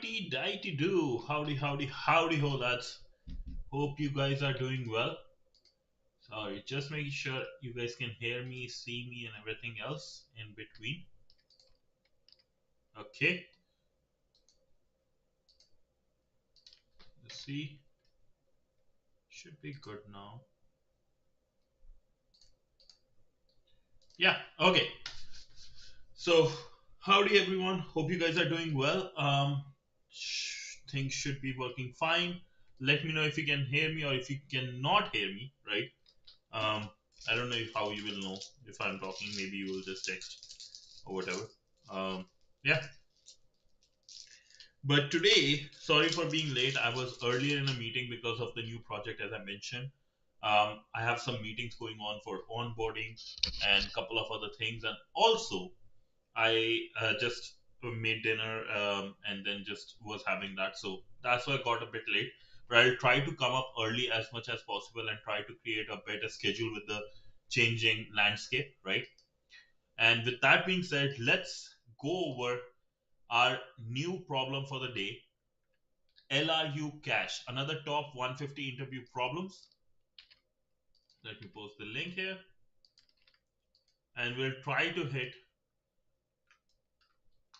Dighty do. Howdy ho lads. Hope you guys are doing well. Sorry, just making sure you guys can hear me, see me, and everything else in between. Okay, let's see. Should be good now. Yeah, okay. So, howdy everyone. Hope you guys are doing well. Things should be working fine. Let me know if you can hear me or if you cannot hear me, right? Um, I don't know how you will know if I'm talking. Maybe you will just text or whatever. Um, yeah. But today, sorry for being late. I was earlier in a meeting because of the new project, as I mentioned. I have some meetings going on for onboarding and a couple of other things. And also, I just made dinner and then just was having that. So that's why I got a bit late. But I'll try to come up early as much as possible and try to create a better schedule with the changing landscape, right? And with that being said, let's go over our new problem for the day, LRU Cache, another top 150 interview problems. Let me post the link here and we'll try to hit.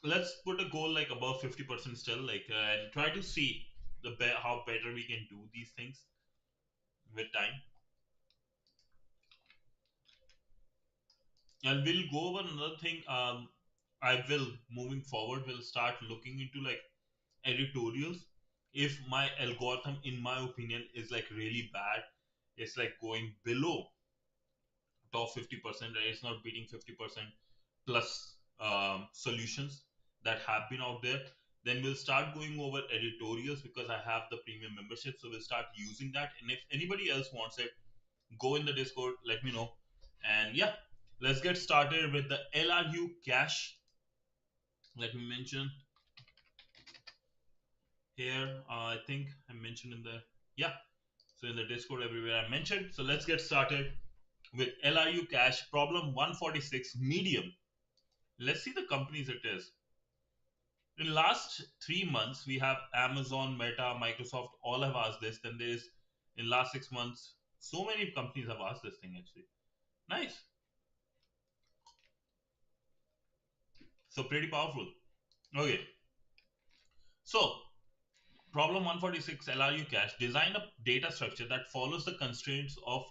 Let's put a goal like above 50% still, like and try to see how better we can do these things with time. And we'll go over another thing. I will moving forward. We'll start looking into like editorials. If my algorithm, in my opinion, is like really bad, it's like going below top 50%, and it's not beating 50% plus solutions that have been out there, then we'll start going over editorials because I have the premium membership. So we'll start using that. And if anybody else wants it, go in the Discord, let me know. And yeah, let's get started with the LRU cache. Let me mention here. I think I mentioned in the, yeah. So in the Discord everywhere I mentioned. So let's get started with LRU cache problem 146 medium. Let's see the companies it is. In last 3 months, we have Amazon, Meta, Microsoft, all have asked this. Then there's in last 6 months, so many companies have asked this thing actually. Nice. So pretty powerful. Okay. So problem 146 LRU cache, design a data structure that follows the constraints of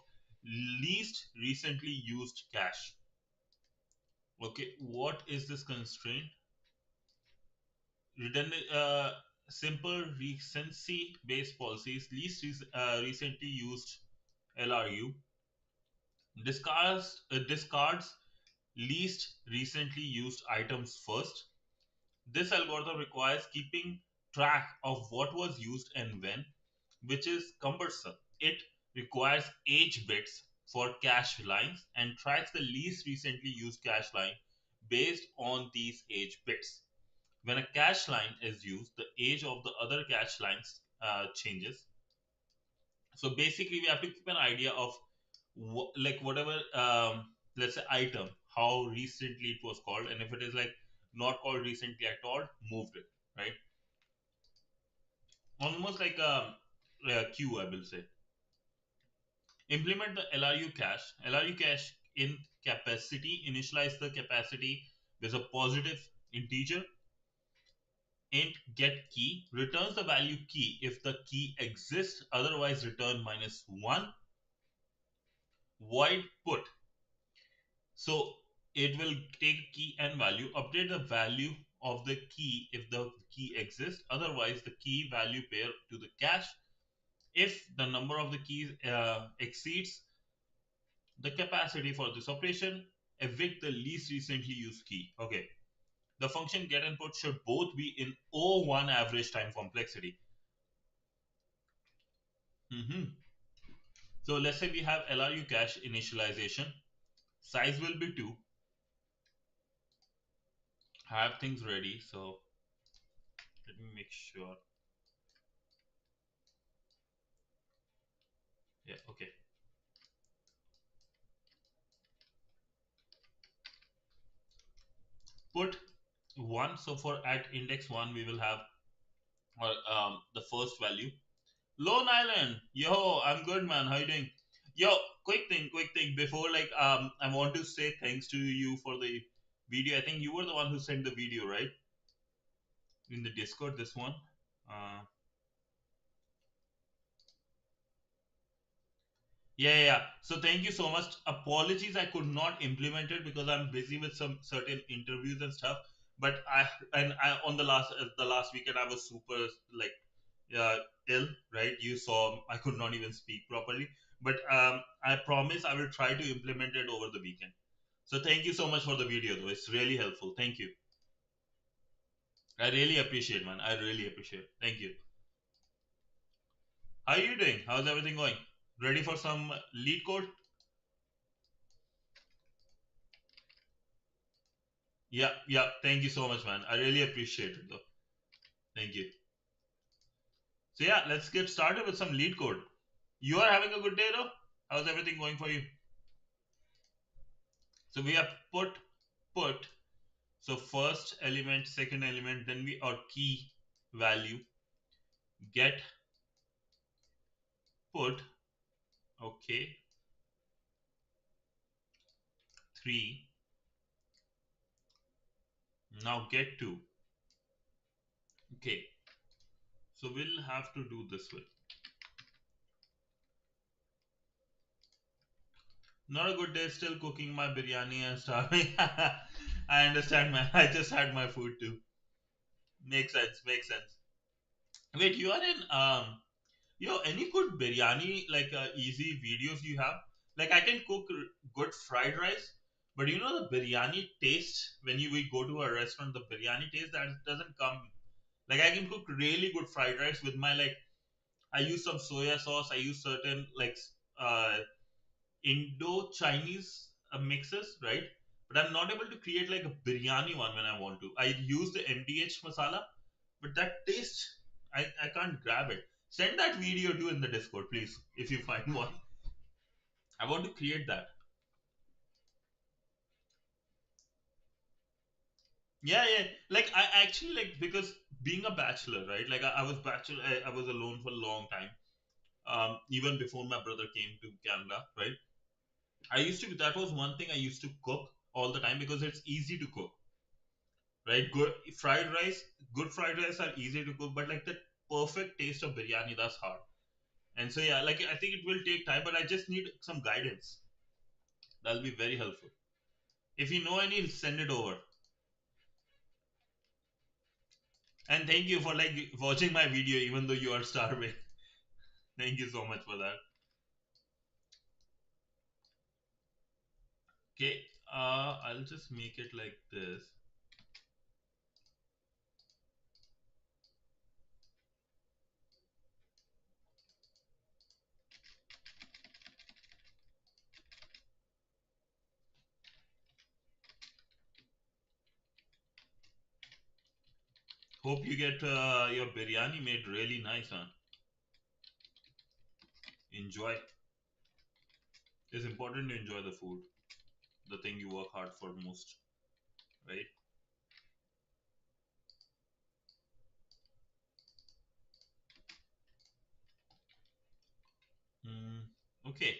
least recently used cache. Okay, what is this constraint? Redundant, simple recency based policies, least recently used LRU, discards least recently used items first. This algorithm requires keeping track of what was used and when, which is cumbersome. It requires age bits for cache lines and tracks the least recently used cache line based on these age bits. When a cache line is used, the age of the other cache lines changes. So basically, we have to keep an idea of like whatever, let's say item, how recently it was called, and if it is like not called recently at all, moved it, right? Almost like a queue, I will say. Implement the LRU cache. LRU cache in capacity, initialize the capacity with a positive integer. Int get key returns the value key if the key exists, otherwise return -1. Void put, so it will take key and value, update the value of the key if the key exists, otherwise the key value pair to the cache. If the number of the keys exceeds the capacity for this operation, evict the least recently used key. Okay, the function get and put should both be in O1 average time complexity. So let's say we have LRU cache initialization, size will be 2. Have things ready, so let me make sure. Yeah, okay. Put 1, so for at index 1 we will have or the first value. Lone Island, yo, I'm good, man. How you doing? Yo, quick thing. Before I want to say thanks to you for the video. I think you were the one who sent the video, right? In the Discord, this one. Uh, yeah. So thank you so much. Apologies, I could not implement it because I'm busy with some certain interviews and stuff. But I on the last weekend I was super like uh, ill, right? You saw I could not even speak properly. But I promise I will try to implement it over the weekend. So thank you so much for the video, though. It's really helpful. Thank you. I really appreciate, man. I really appreciate. Thank you. How are you doing? How's everything going? Ready for some lead code? Yeah. Thank you so much, man. I really appreciate it, though. Thank you. So yeah, let's get started with some lead code. You are having a good day, though. How's everything going for you? So we have put. So first element, second element, then we our key value get put. Okay, three. Now get two. Okay, so we'll have to do this way. Not a good day. Still cooking my biryani and starving. I understand, man. I just had my food too. Makes sense. Makes sense. Wait, you are in any good biryani easy videos you have? Like I can cook good fried rice, but you know the biryani taste when we go to a restaurant, the biryani taste that doesn't come. Like I can cook really good fried rice with my like I use some soya sauce. I use certain uh Indo-Chinese mixes, right? But I'm not able to create like a biryani one when I want to. I use the MDH masala, but that taste, I can't grab it. Send that video to in the Discord, please, if you find one. I want to create that. Yeah. Like I actually like because being a bachelor, right? Like I was bachelor, I was alone for a long time. Even before my brother came to Canada, right? I used to. That was one thing I used to cook all the time because it's easy to cook, right? Good fried rice are easy to cook, but like the perfect taste of biryani, that's hard. And so yeah, like I think it will take time, but I just need some guidance. That'll be very helpful. If you know any, send it over. And thank you for like watching my video, even though you are starving. Thank you so much for that. Okay, I'll just make it like this. Hope you get your biryani made really nice, huh? Enjoy. It's important to enjoy the food, the thing you work hard for most, right? Mm, okay.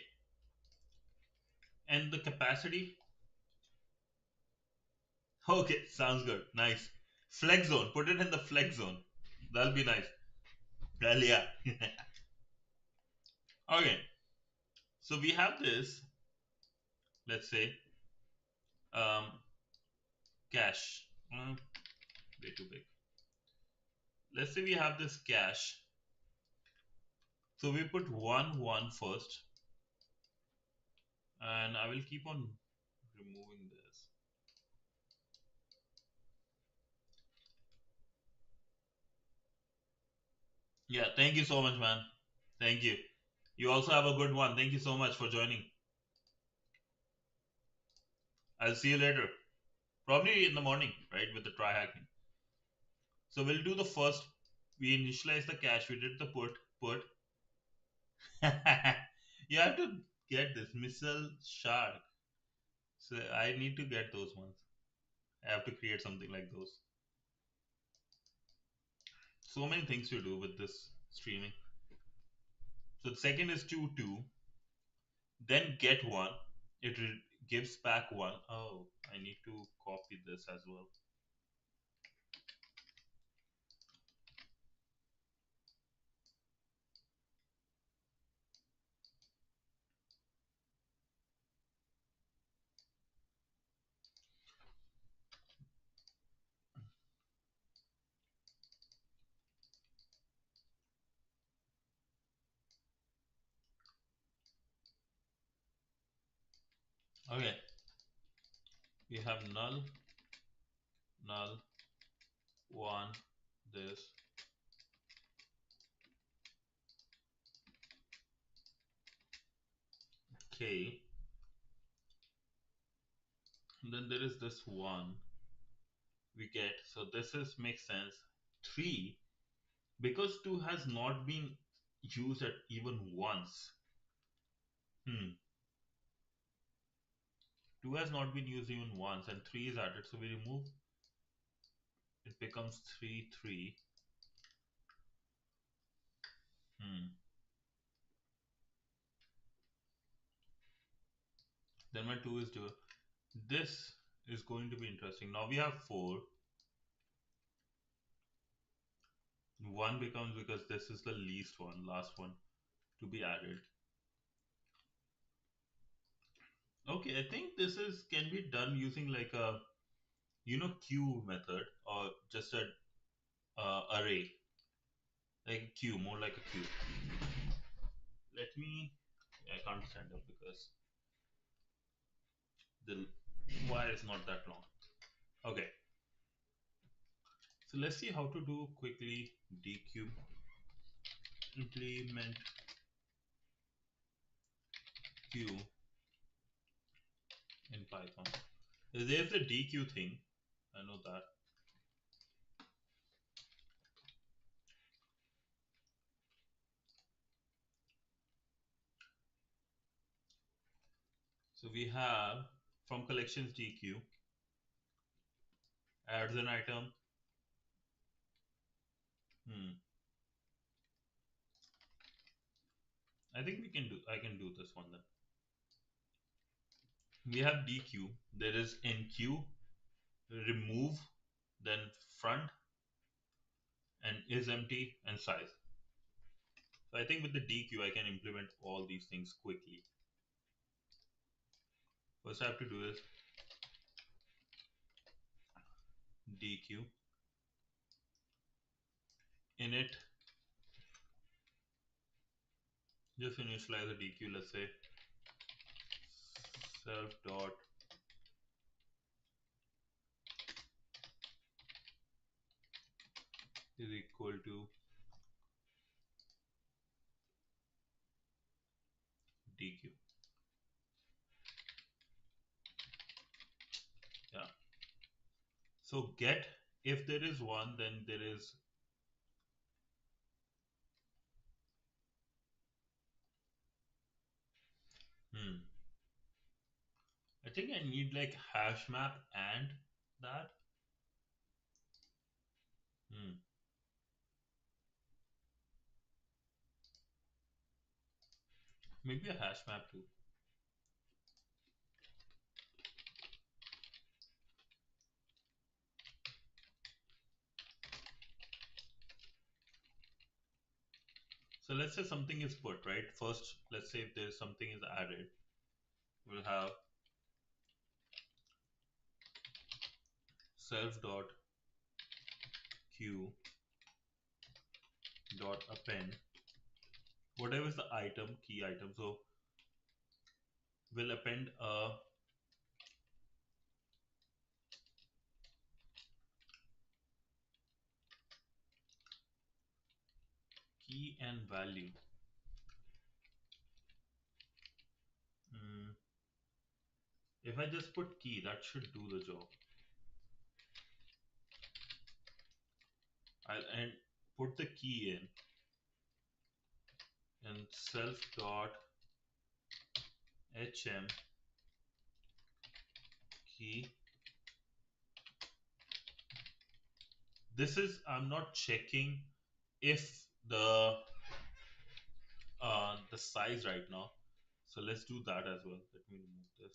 And the capacity? Okay, sounds good. Nice. Flex zone. Put it in the flex zone. That'll be nice. Well, yeah. Okay. So we have this, let's say, um, cache. Way too big. Let's say we have this cache. So we put 1 first, and I will keep on removing this. Yeah, thank you so much, man. Thank you. You also have a good one. Thank you so much for joining. I'll see you later. Probably in the morning, right, with the try hacking. So we'll do the first. We initialize the cache. We did the put. You have to get this missile shark. So I need to get those ones. I have to create something like those. So many things to do with this streaming. So the second is 2 2, then get 1. It gives back 1. Oh, I need to copy this as well. Okay, we have null, null, 1, this. Okay, and then there is this 1 we get. So this is makes sense. 3, because 2 has not been used at even once. 2 has not been used even once, and 3 is added, so we remove. It becomes 3 3. Then my 2 is 2. This is going to be interesting. Now we have 4. 1 becomes, because this is the least one, last one to be added. Okay, I think this is can be done using like a queue method, or just a array, like a queue, more like a queue. Let me. I can't stand up because the wire is not that long. Okay, so let's see how to do quickly dequeue. Implement queue in Python. There's the dequeue thing. I know that. So we have from collections dequeue, adds an item. I think I can do this one then. We have dequeue. There is enqueue, remove, then front, and is empty, and size. So I think with the dequeue I can implement all these things quickly. First I have to do is dequeue init, just initialize the dequeue. Let's say self dot is equal to dequeue. Yeah. So get, if there is 1, then there is I think I need like hash map and that. Maybe a hash map too. So let's say something is put, right? First, let's say if there's something is added, we'll have self dot queue dot append whatever is the item, key item. So we'll append a key and value. If I just put key, that should do the job. And put the key in, and self dot hm key. This is, I'm not checking if the size right now. So let's do that as well. Let me remove this.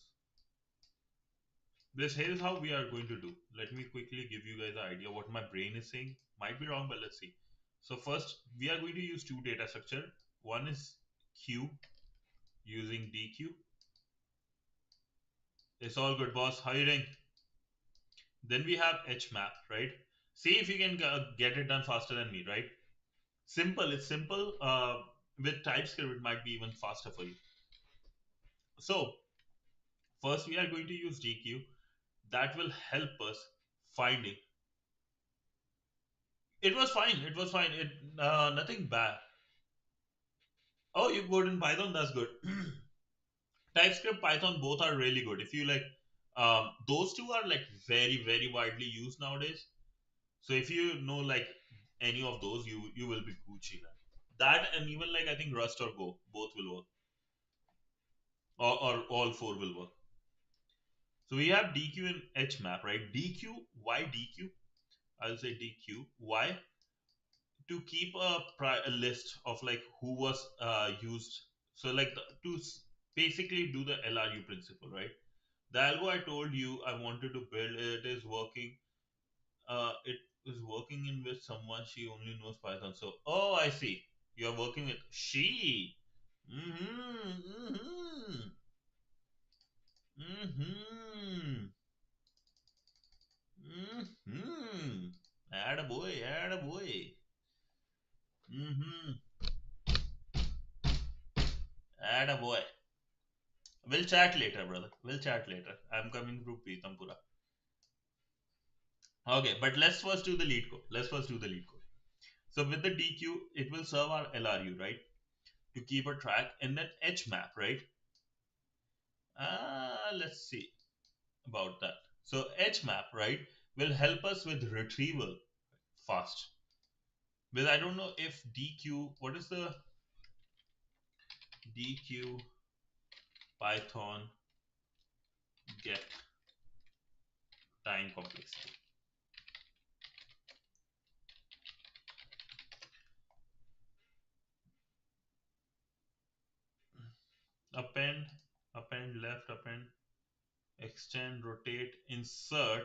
This here is how we are going to do. Let me quickly give you guys an idea what my brain is saying. Might be wrong, but let's see. So first, we are going to use two data structure. One is Q using DQ. It's all good, boss. How you doing? Then we have HMap, right? See if you can get it done faster than me, right? Simple. It's simple. With TypeScript, it might be even faster for you. So first, we are going to use DQ. That will help us finding. It was fine. It was fine. It nothing bad. Oh, you code in Python? That's good. TypeScript, Python, both are really good. If you like, those two are like very widely used nowadays. So if you know like any of those, you will be Gucci now. That and even like I think Rust or Go, both will work, or all four will work. So we have DQ and HMap, right? DQ, why DQ? I'll say DQ. Why? To keep a list of like who was used. So like basically do the LRU principle, right? The algo I told you I wanted to build, it is working. It is working in with someone, she only knows Python. So, oh, I see. You are working with she. Mm-hmm. Mm-hmm. Mm-hmm. Mm-hmm. Add a boy. Add a boy. Mm-hmm. Add a boy. We'll chat later, brother. We'll chat later. I'm coming through Pritampura. Okay, but let's first do the lead code. Let's first do the lead code. So with the DQ, it will serve our LRU, right? To keep a track, and then HMap, right? Let's see about that. So HMap, right, will help us with retrieval fast. Well, I don't know if DQ, what is the DQ Python get time complexity? Append, append left, append, extend, rotate, insert,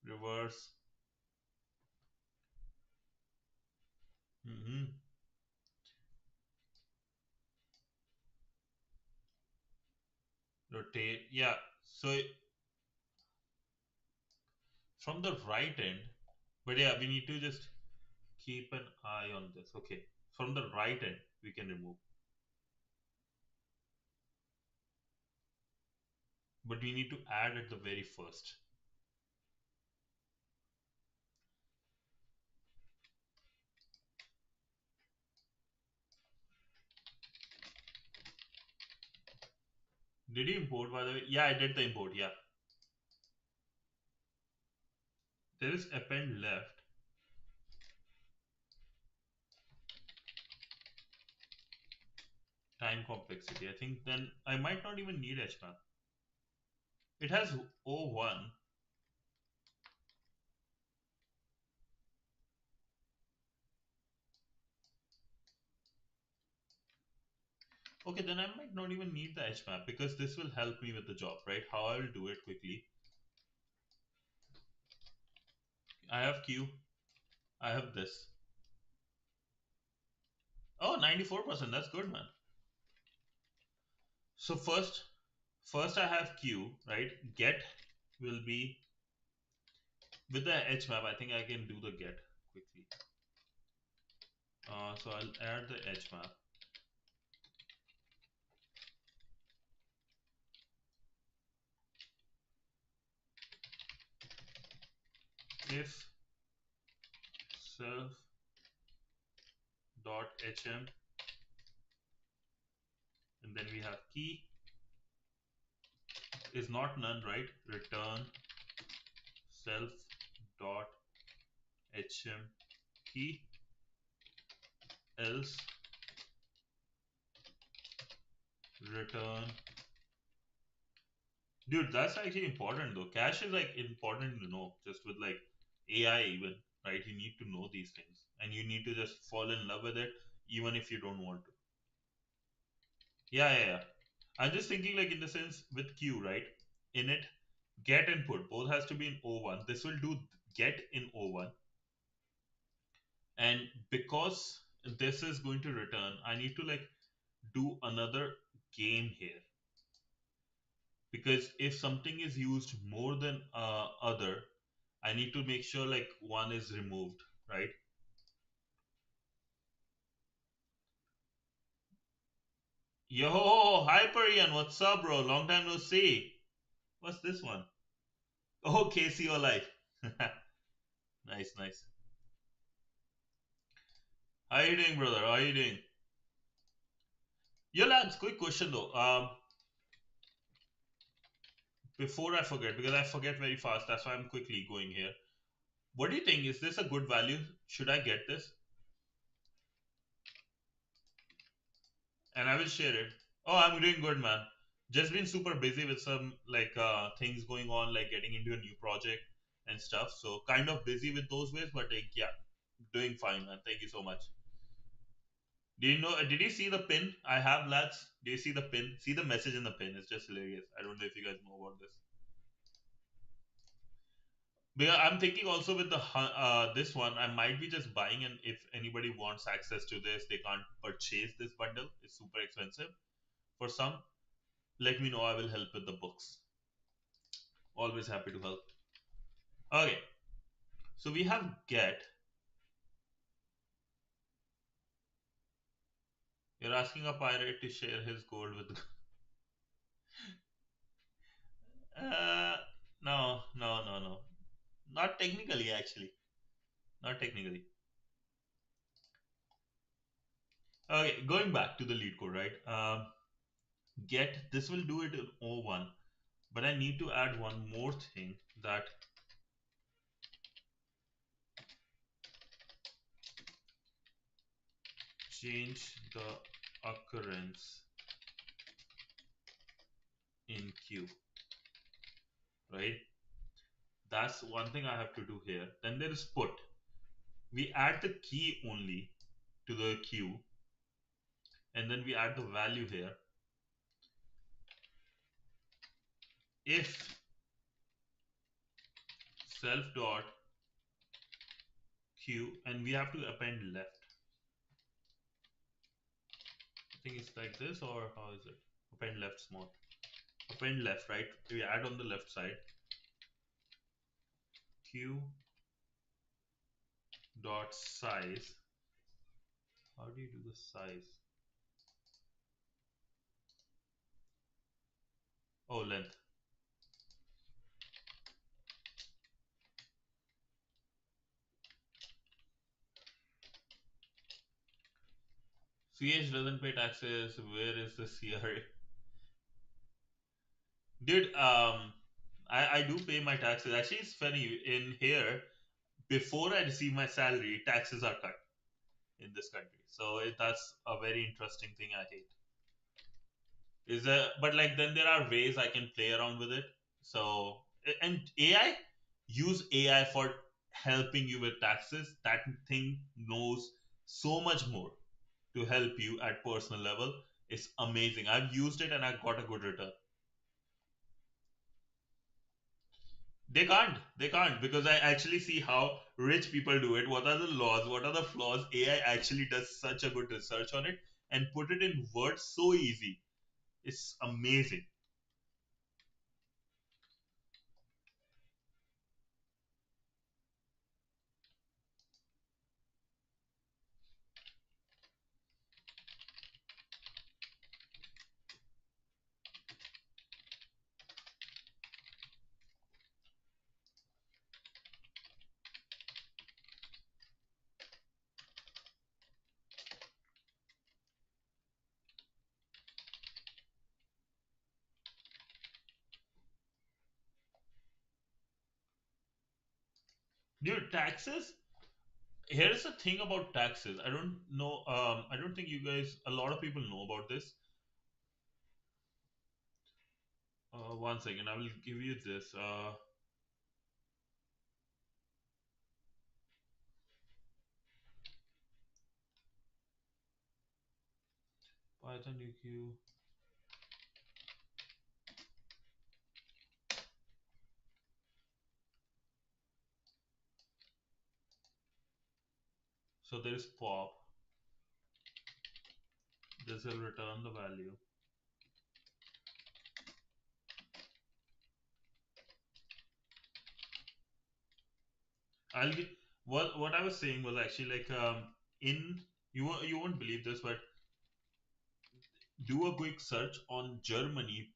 reverse. Mm-hmm. Rotate, yeah. So from the right end, but yeah, we need to just keep an eye on this. Okay, from the right end, we can remove, but we need to add at the very first. Did you import, by the way? Yeah, I did the import. Yeah, there is append left. Time complexity. I think then I might not even need HMAP. It has O1. Okay, then I might not even need the HMAP because this will help me with the job, right? How I will do it quickly. I have Q. I have this. Oh, 94%. That's good, man. So first I have Q, right? Get will be with the HMAP. I think I can do the get quickly. So I'll add the HMAP. If self dot hm, and then we have key is not none, right? Return self dot hm key, else return. Dude, that's actually important though. Cache is like important to know, just with like AI even. right? You need to know these things, and you need to just fall in love with it, even if you don't want to. Yeah, yeah, yeah. I'm just thinking, like, in the sense with queue, right? In it, get and put both has to be in O1. This will do get in O1, and because this is going to return, I need to like do another game here, because if something is used more than other, I need to make sure like one is removed, right? Yo, hi Parian, what's up, bro? Long time no see. What's this one? Oh, KCO Life. Nice, nice. How you doing, brother? How you doing? Yo, lads, quick question though. Before I forget, because I forget very fast, that's why I'm quickly going here. What do you think? Is this a good value? Should I get this? And I will share it. Oh, I'm doing good, man. Just been super busy with some like things going on, like getting into a new project and stuff. So kind of busy with those ways, but like yeah, doing fine, man. Thank you so much. Do you know? Did you see the pin I have, lads? Do you see the pin? See the message in the pin? It's just hilarious. I don't know if you guys know about this. But yeah, I'm thinking also with the this one, I might be just buying, and if anybody wants access to this, they can't purchase this bundle. It's super expensive for some. Let me know. I will help with the books. Always happy to help. Okay, so we have get. You're asking a pirate to share his gold with. Uh, no, no, no, no. Not technically, actually. Not technically. Okay, going back to the lead code, right? Get this will do it in O1, but I need to add one more thing, that change the occurrence in queue, right? That's one thing I have to do here. Then there is put. We add the key only to the queue, and then we add the value here. If self dot queue, and we have to append left. I think it's like this, or how is it? Append left small. Append left, right? We add on the left side. Queue dot size. How do you do the size? Oh, length. CH doesn't pay taxes. Where is the CRA? Dude, I do pay my taxes. Actually, it's funny. In here, before I receive my salary, taxes are cut in this country. So that's a very interesting thing I hate. Is there, but like then there are ways I can play around with it. So and AI, use AI for helping you with taxes. That thing knows so much more to help you at personal level. It's amazing. I've used it and I got a good return. They can't, because I actually see how rich people do it. What are the laws? What are the flaws? AI actually does such a good research on it and put it in words so easy. It's amazing. Dude, taxes. Here's the thing about taxes. I don't know. I don't think you guys. A lot of people know about this. One second. I will give you this. Python UQ. So there is pop. This will return the value. I'll get what I was saying was actually like in you won't believe this, but do a quick search on Germany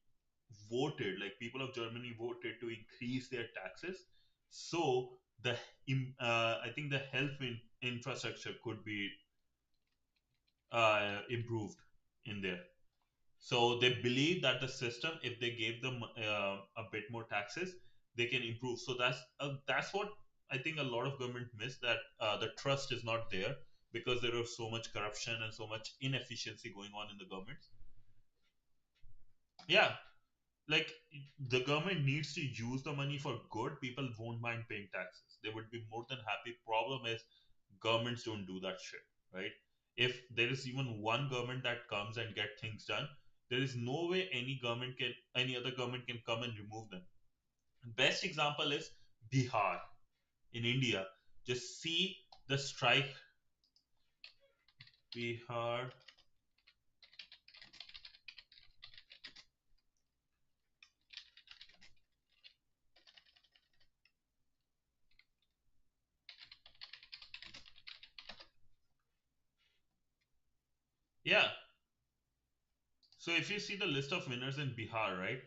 voted, like people of Germany voted to increase their taxes. So I think the health infrastructure could be improved in there. So they believe that the system, if they gave them a bit more taxes, they can improve. So that's what I think a lot of government miss, that the trust is not there because there is so much corruption and so much inefficiency going on in the government. Yeah, like the government needs to use the money for good. People won't mind paying taxes. They would be more than happy. Problem is, governments don't do that shit, right? If there is even one government that comes and get things done, there is no way any other government can come and remove them. Best example is Bihar in India. Just see the strike. Bihar. Yeah. So if you see the list of winners in Bihar, right,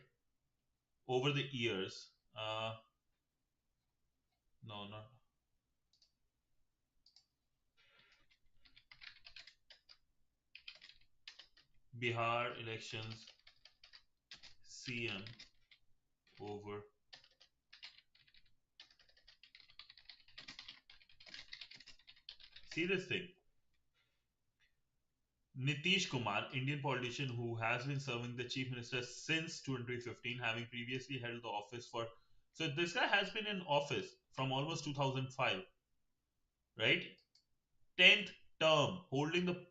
over the years, no, not Bihar elections, CM over. See this thing. Nitish Kumar, Indian politician who has been serving the chief minister since 2015, having previously held the office for. So this guy has been in office from almost 2005, right? 10th term, holding the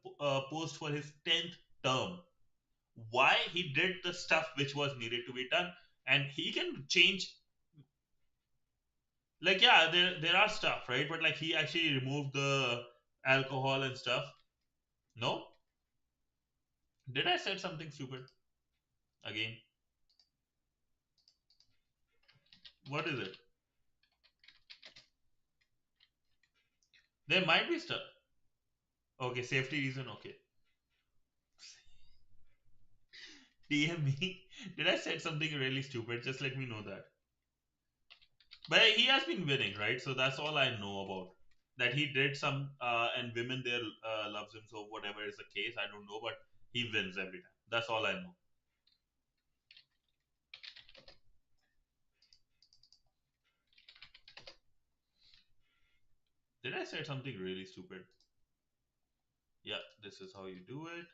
post for his 10th term. Why? He did the stuff which was needed to be done, and he can change. Like, yeah, there are stuff, right? But like, he actually removed the alcohol and stuff. No? Did I said something stupid again? What is it? There might be stuff. Okay, safety reason. Okay. DM me. Did I said something really stupid? Just let me know that. But he has been winning, right? So that's all I know about. That he did some, and women there loves him. So whatever is the case, I don't know. But he wins every time. That's all I know. Did I say something really stupid? Yeah, this is how you do it.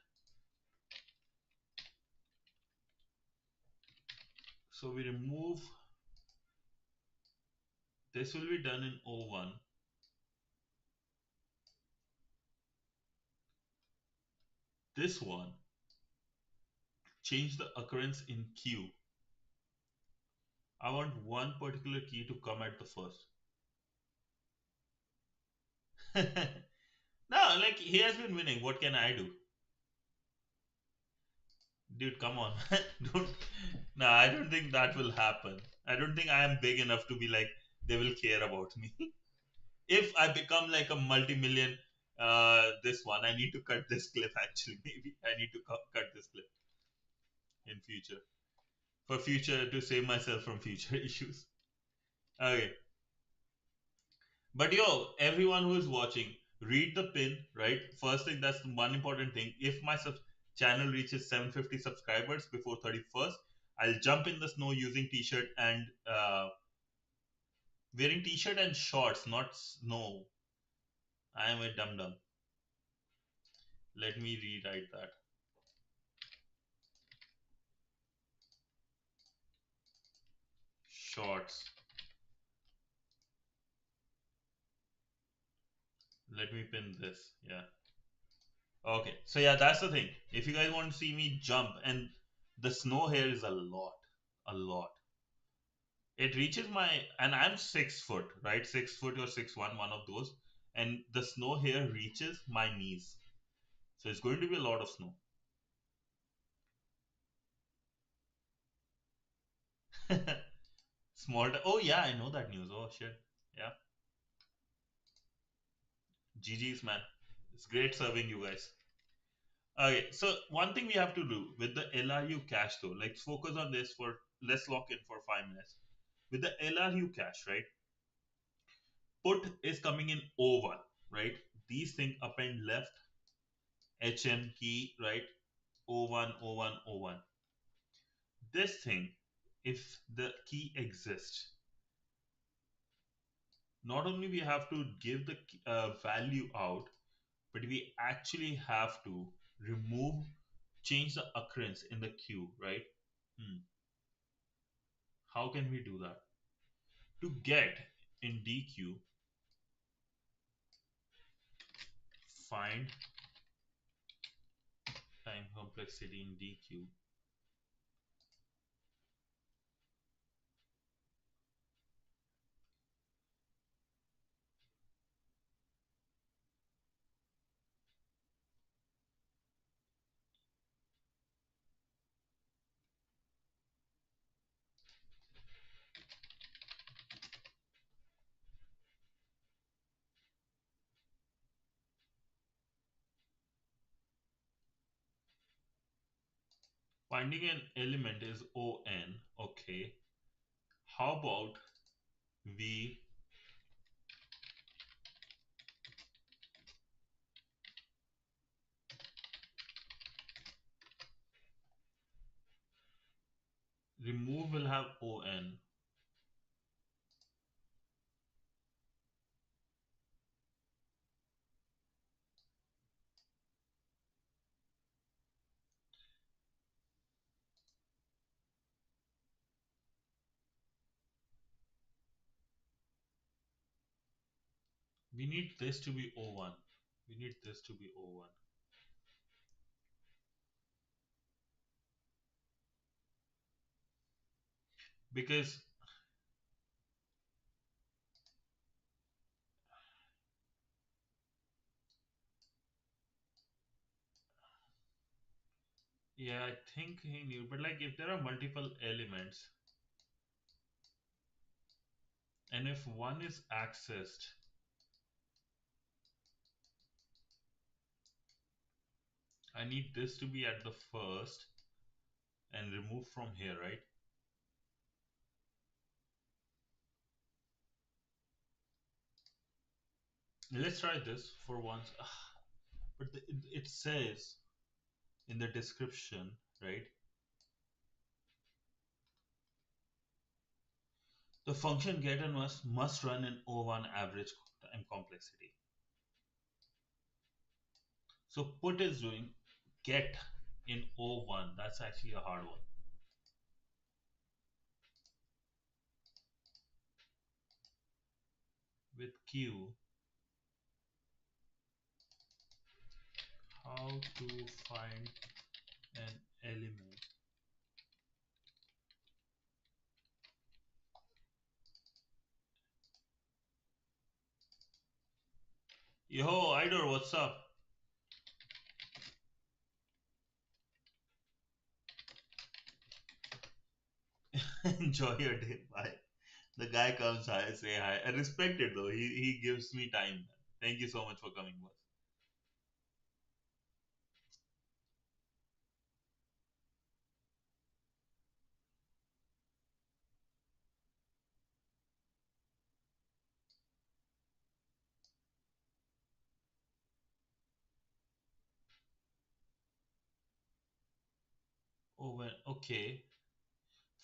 So we remove. This will be done in O1. This one, change the occurrence in queue. I want one particular key to come at the first. No, like he has been winning. What can I do? Dude, come on. Don't. No, I don't think that will happen. I don't think I am big enough to be like, they will care about me. If I become like a multi-million, this one, I need to cut this clip actually. Maybe I need to cut this clip in future. For future, to save myself from future issues. Okay. But yo, everyone who is watching, read the pin, right? First thing, that's the one important thing. If my channel reaches 750 subscribers before 31st, I'll jump in the snow using t-shirt and wearing t-shirt and shorts, not snow. I am a dum dum. Let me rewrite that. Shorts. Let me pin this. Yeah. Okay, so yeah, that's the thing. If you guys want to see me jump, and the snow here is a lot. It reaches my, and I'm 6 foot, right? 6 foot or 6'1", one of those, and the snow here reaches my knees. So it's going to be a lot of snow. Oh yeah, I know that news. Oh shit. Yeah. GG's man. It's great serving you guys. Okay, so one thing we have to do with the LRU cache though, let's focus on this for, let's lock in for 5 minutes. With the LRU cache, right? Put is coming in O1, right? These things append left, HM key, right? O1, O1, O1. This thing, if the key exists, not only we have to give the value out, but we actually have to change the occurrence in the queue, right? Hmm. How can we do that? To get in DQ, find time complexity in DQ. Finding an element is ON. Okay. How about we remove will have ON. We need this to be O1. We need this to be O1. Because yeah, I think he knew, but like if there are multiple elements and if one is accessed, I need this to be at the first and remove from here, right? Let's try this for once. But it says in the description, right? The function get and must run in O1 average time complexity. So put is doing get in O1. That's actually a hard one. With Q, how to find an element. Yo, Idor, what's up? Enjoy your day. Bye. The guy comes, I say hi. I respect it though. He gives me time. Thank you so much for coming, boss. Oh well, okay.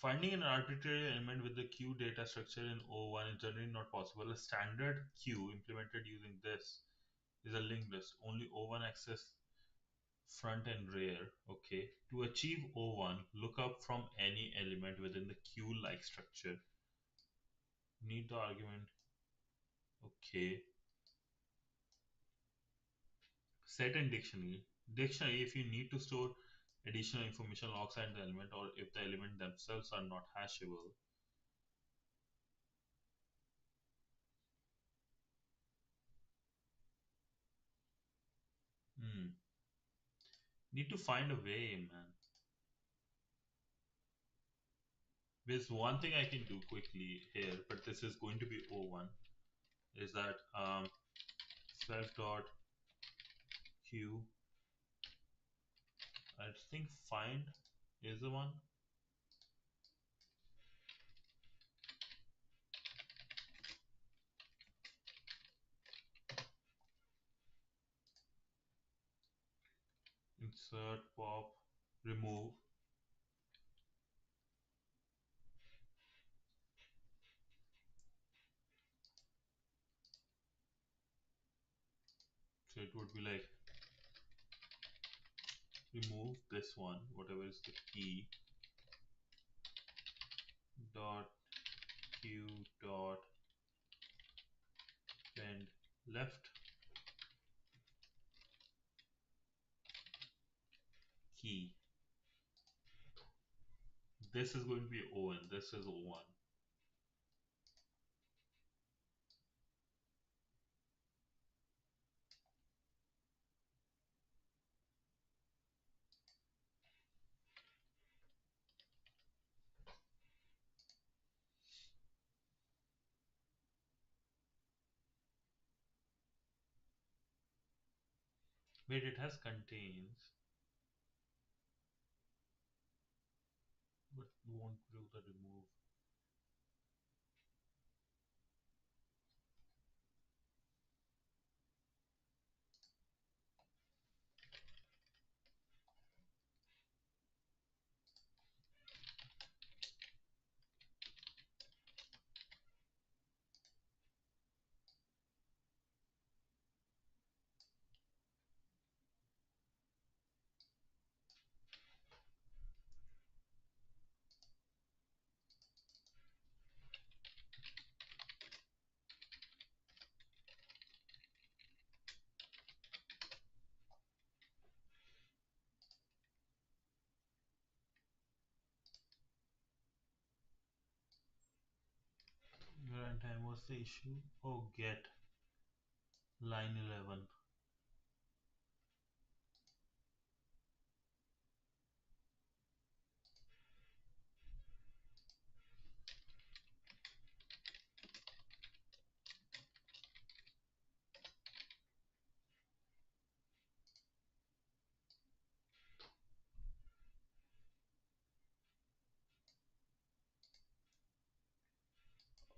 Finding an arbitrary element with the queue data structure in O1 is generally not possible. A standard queue implemented using this is a linked list. Only O1 access front and rear. Okay. To achieve O1, look up from any element within the queue-like structure. Need the argument. Okay. Set in dictionary. Dictionary, if you need to store additional information alongside the element or if the element themselves are not hashable. Hmm. Need to find a way, man. There's one thing I can do quickly here, but this is going to be O1, is that self dot q. I think find is the one. Insert pop remove. So it would be like remove this one, whatever is the key, dot q dot append left key. This is going to be O and this is O1. Wait, it has contains, but won't do the remove. Runtime, what's the issue? Oh, get line 11.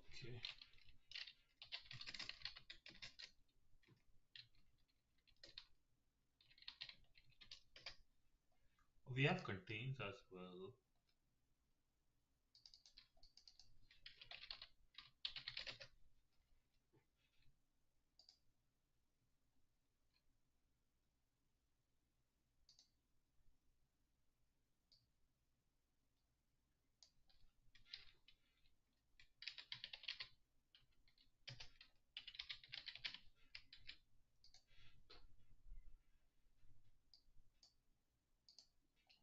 Okay. We have contains as well.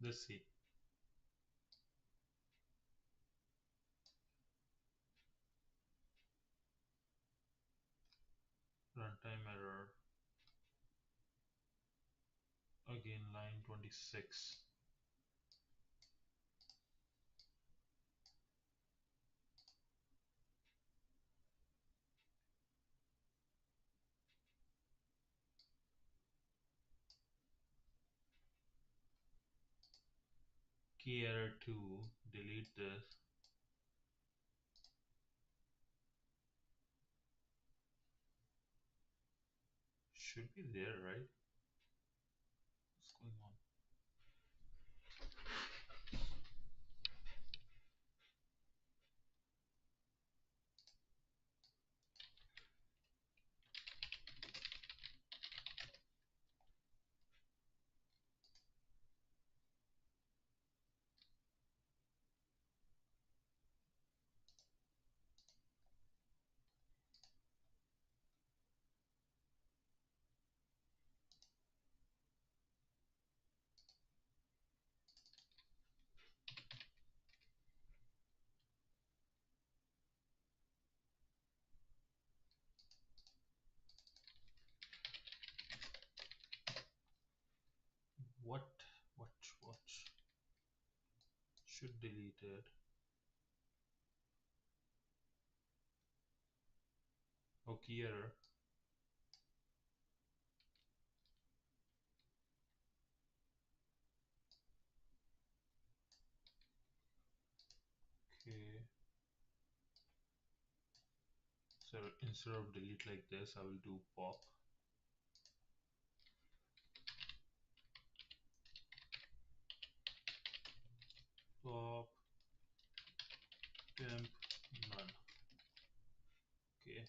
Let's see. Runtime error. Again, line 26. Key error 2. Delete this. Should be there, right? What's going on? should delete it. Okay, error. Okay. So instead of delete like this, I will do pop. Pop temp none. Okay.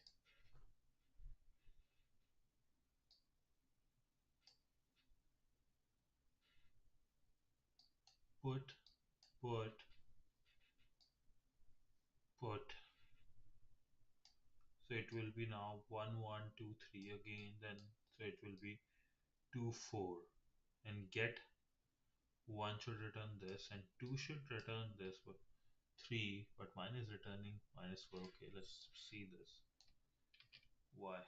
Put, put, put. So it will be now 1 1 2 3 again. Then so it will be 2 4. And get 1 should return this and 2 should return this, but 3, but mine is returning -4. Okay, let's see this. Why?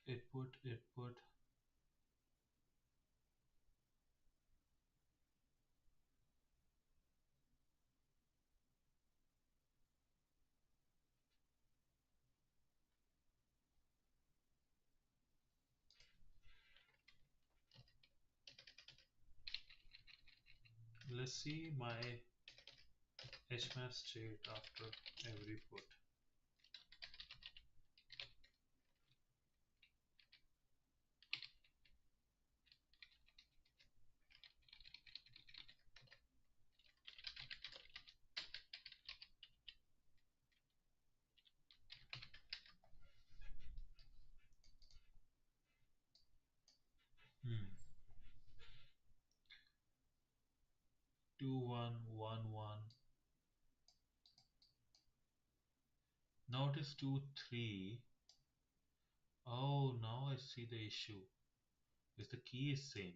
It put. Let's see my HMAP state after every put. Hmm. 2 1 1 1. Now it is 2 3. Oh, now I see the issue. Is the key is same.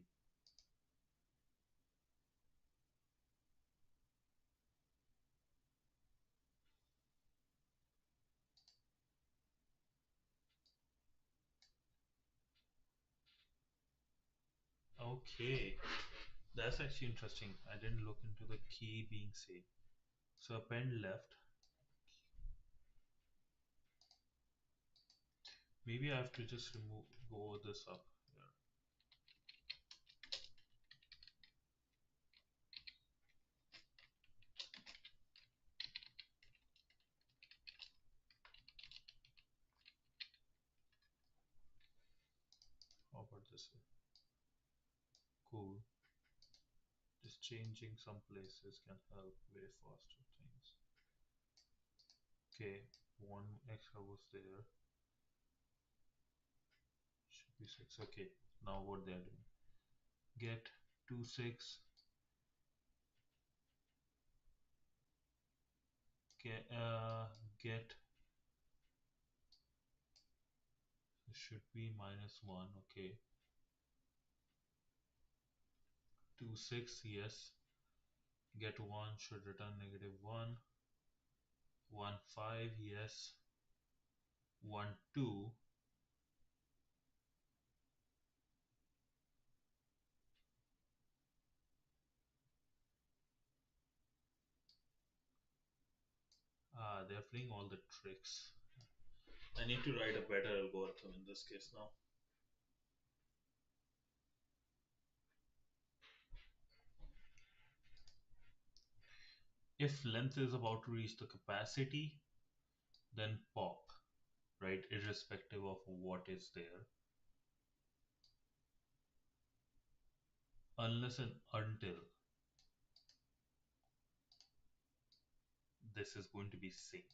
Okay, that's actually interesting. I didn't look into the key being same. So append left. Maybe I have to just go this up here. How about this way? Cool. Just changing some places can help way faster things. Okay, one extra was there. Should be 6. Okay, now what they are doing? Get 2 6. Get should be -1. Okay, 2 6. Yes. Get 1 should return -1. 1 5. Yes. 1 2. They're playing all the tricks. I need to write a better algorithm in this case now. If length is about to reach the capacity, then pop, right? Irrespective of what is there. Unless and until this is going to be same.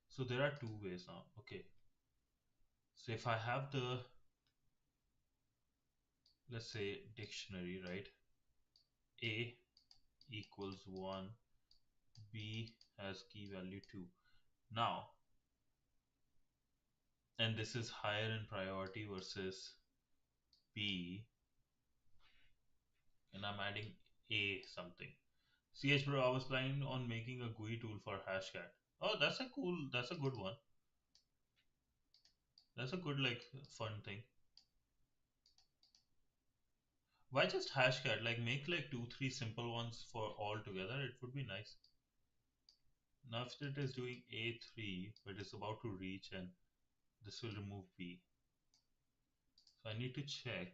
So there are two ways now. Okay. So if I have the, let's say, dictionary, right? A equals 1, B has key value 2. Now, and this is higher in priority versus B, and I'm adding A something. CH bro, I was planning on making a GUI tool for Hashcat. Oh, that's a good one. That's a good, like, fun thing. Why just Hashcat? Like, make like 2, 3 simple ones for all together. It would be nice. Now, if it is doing A3, but it's about to reach, and this will remove B. So I need to check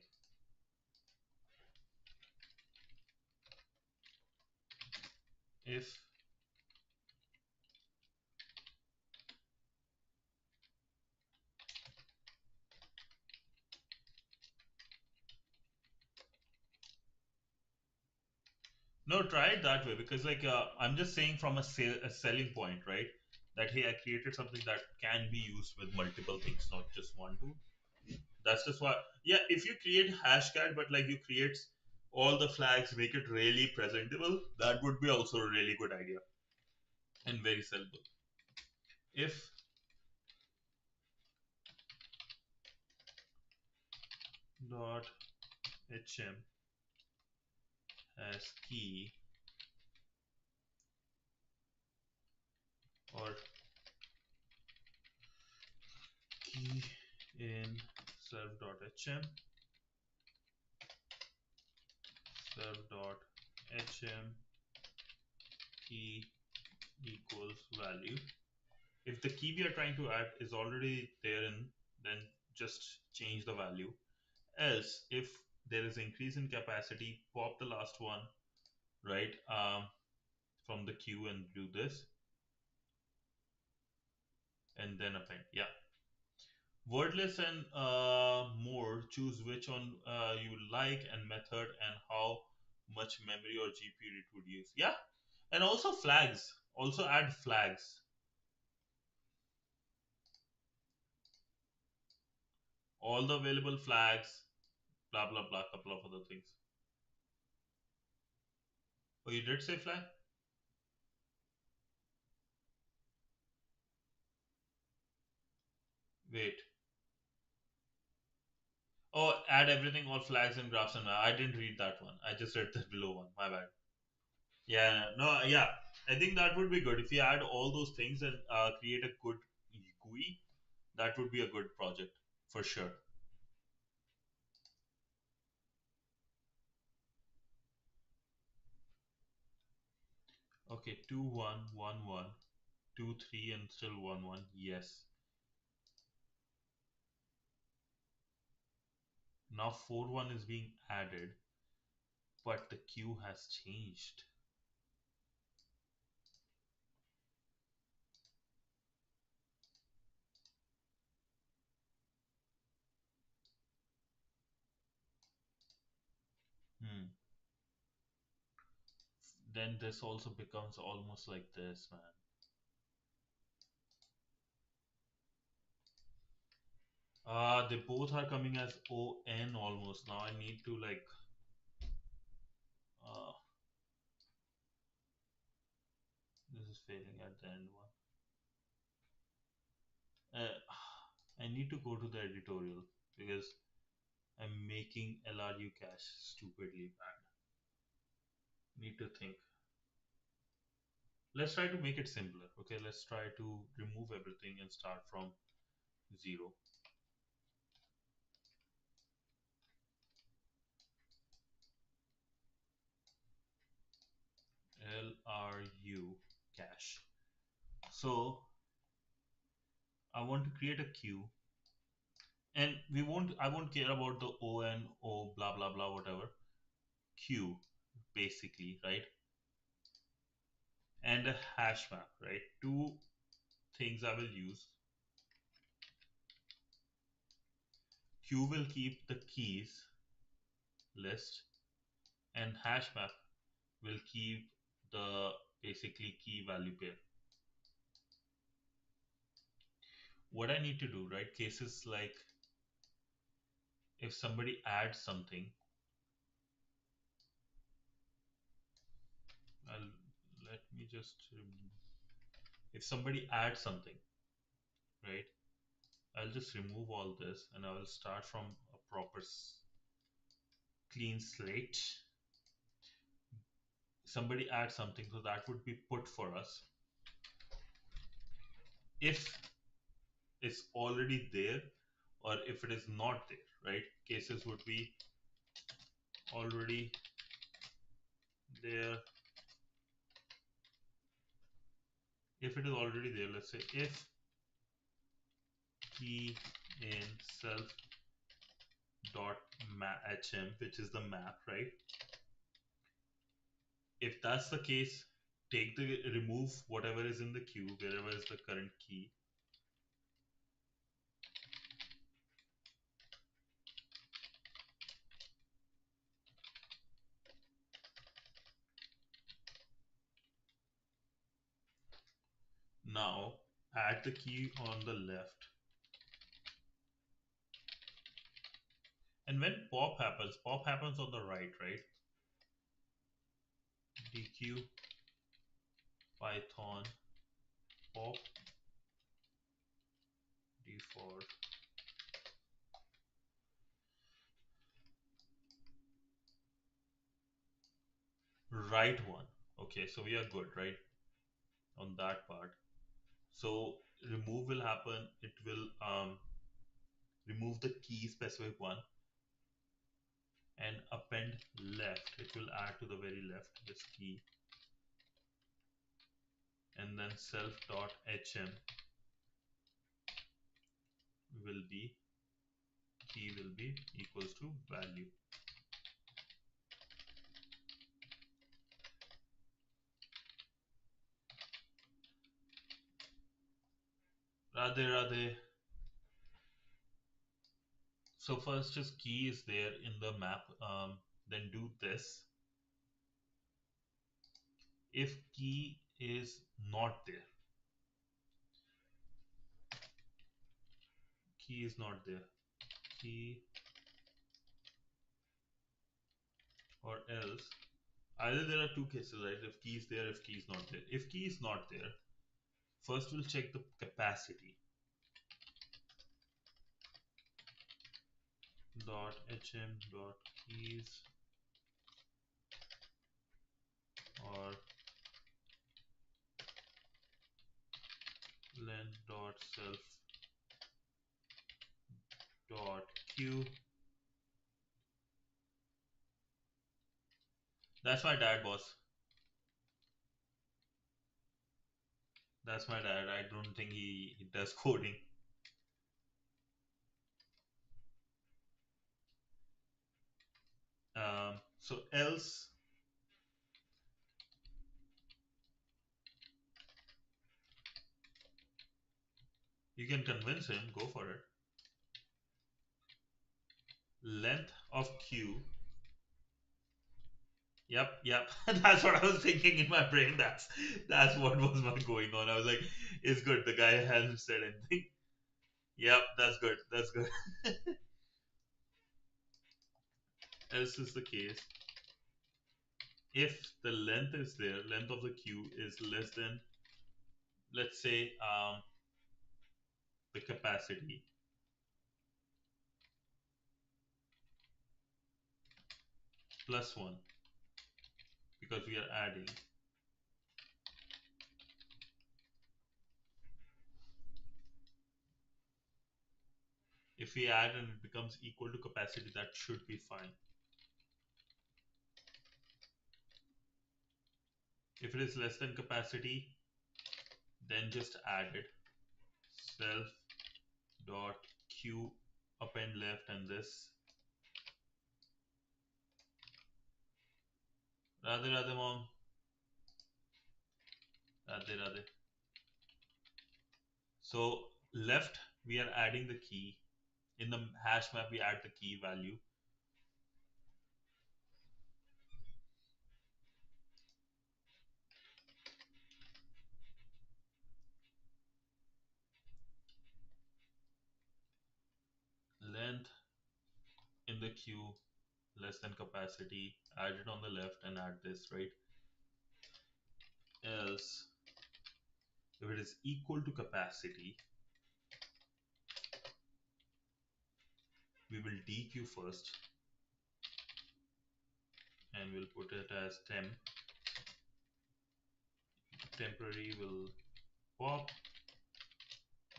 if no, try it that way, because like I'm just saying from a selling point, right? That hey, I created something that can be used with multiple things, not just one tool. That's just why. Yeah, if you create Hashcat, but like you create all the flags, make it really presentable, that would be also a really good idea and very sellable. If dot hm has key or key in serve.hm, serve.hm key equals value. If the key we are trying to add is already there in, then just change the value. Else, if there is increase in capacity, pop the last one, right, from the queue and do this, and then append. Yeah. Wordless and more, choose which one you like and method and how much memory or GPU it would use. Yeah. And also flags. Also add flags. All the available flags, blah, blah, blah, couple of other things. Oh, you did say flag? Wait. Oh, add everything, all flags and graphs and I didn't read that one. I just read the below one. My bad. Yeah, no, yeah. I think that would be good if you add all those things and create a good GUI. That would be a good project for sure. Okay, 2 1 1 1, 2 3, and still 1 1. Yes. Now 4 1 is being added, but the queue has changed. Hmm. Then this also becomes almost like this, man. They both are coming as ON almost. Now I need to like uh this is failing at the end one. Uh, I need to go to the editorial because I'm making LRU cache stupidly bad. Need to think. Let's try to make it simpler. Okay, let's try to remove everything and start from 0. LRU cache. So I want to create a queue, and I won't care about the ON, O, blah blah blah, whatever. Queue, basically, right? And a hash map, right? Two things I will use. Queue will keep the keys list, and hash map will keep the basically key value pair. What I need to do, right? Cases like if somebody adds something, I'll let me just remove. if somebody adds something, right? I'll just remove all this and I will start from a proper clean slate. Somebody adds something, so that would be put for us. If it's already there or if it is not there, right? Cases would be already there. If it is already there, let's say if key in self dot hm, which is the map, right? If that's the case, remove whatever is in the queue, wherever is the current key. Now add the key on the left. And when pop happens on the right, right? Dq Python pop default right one. Okay, so we are good, right? On that part. So remove will happen. It will remove the key specific one and append left. It will add to the very left this key, and then self dot hm will be key will be equals to value. Radhe Radhe. So first just key is there in the map. Then do this. If key is not there, key is not there, key or else, either there are two cases, right? If key is there, if key is not there. If key is not there, first we'll check the capacity. Dot hm dot keys or len dot self dot q. That's my dad, boss. That's my dad. I don't think he does coding. So else, you can convince him, go for it. Length of queue. Yep. That's what I was thinking in my brain. That's what was my going on. I was like, it's good. The guy hasn't said anything. Yep, that's good. That's good. Else is the case. If the length is there, length of the queue is less than, let's say, the capacity. Plus one, because we are adding. If we add and it becomes equal to capacity, that should be fine. If it is less than capacity, then just add it. Self dot q append left and this. Radhe Radhe mom. Radhe Radhe. So left, we are adding the key. In the hash map, we add the key value. Length in the queue less than capacity, add it on the left and add this, right? Else If it is equal to capacity, we will dequeue first and we'll put it as temp. Temporary will pop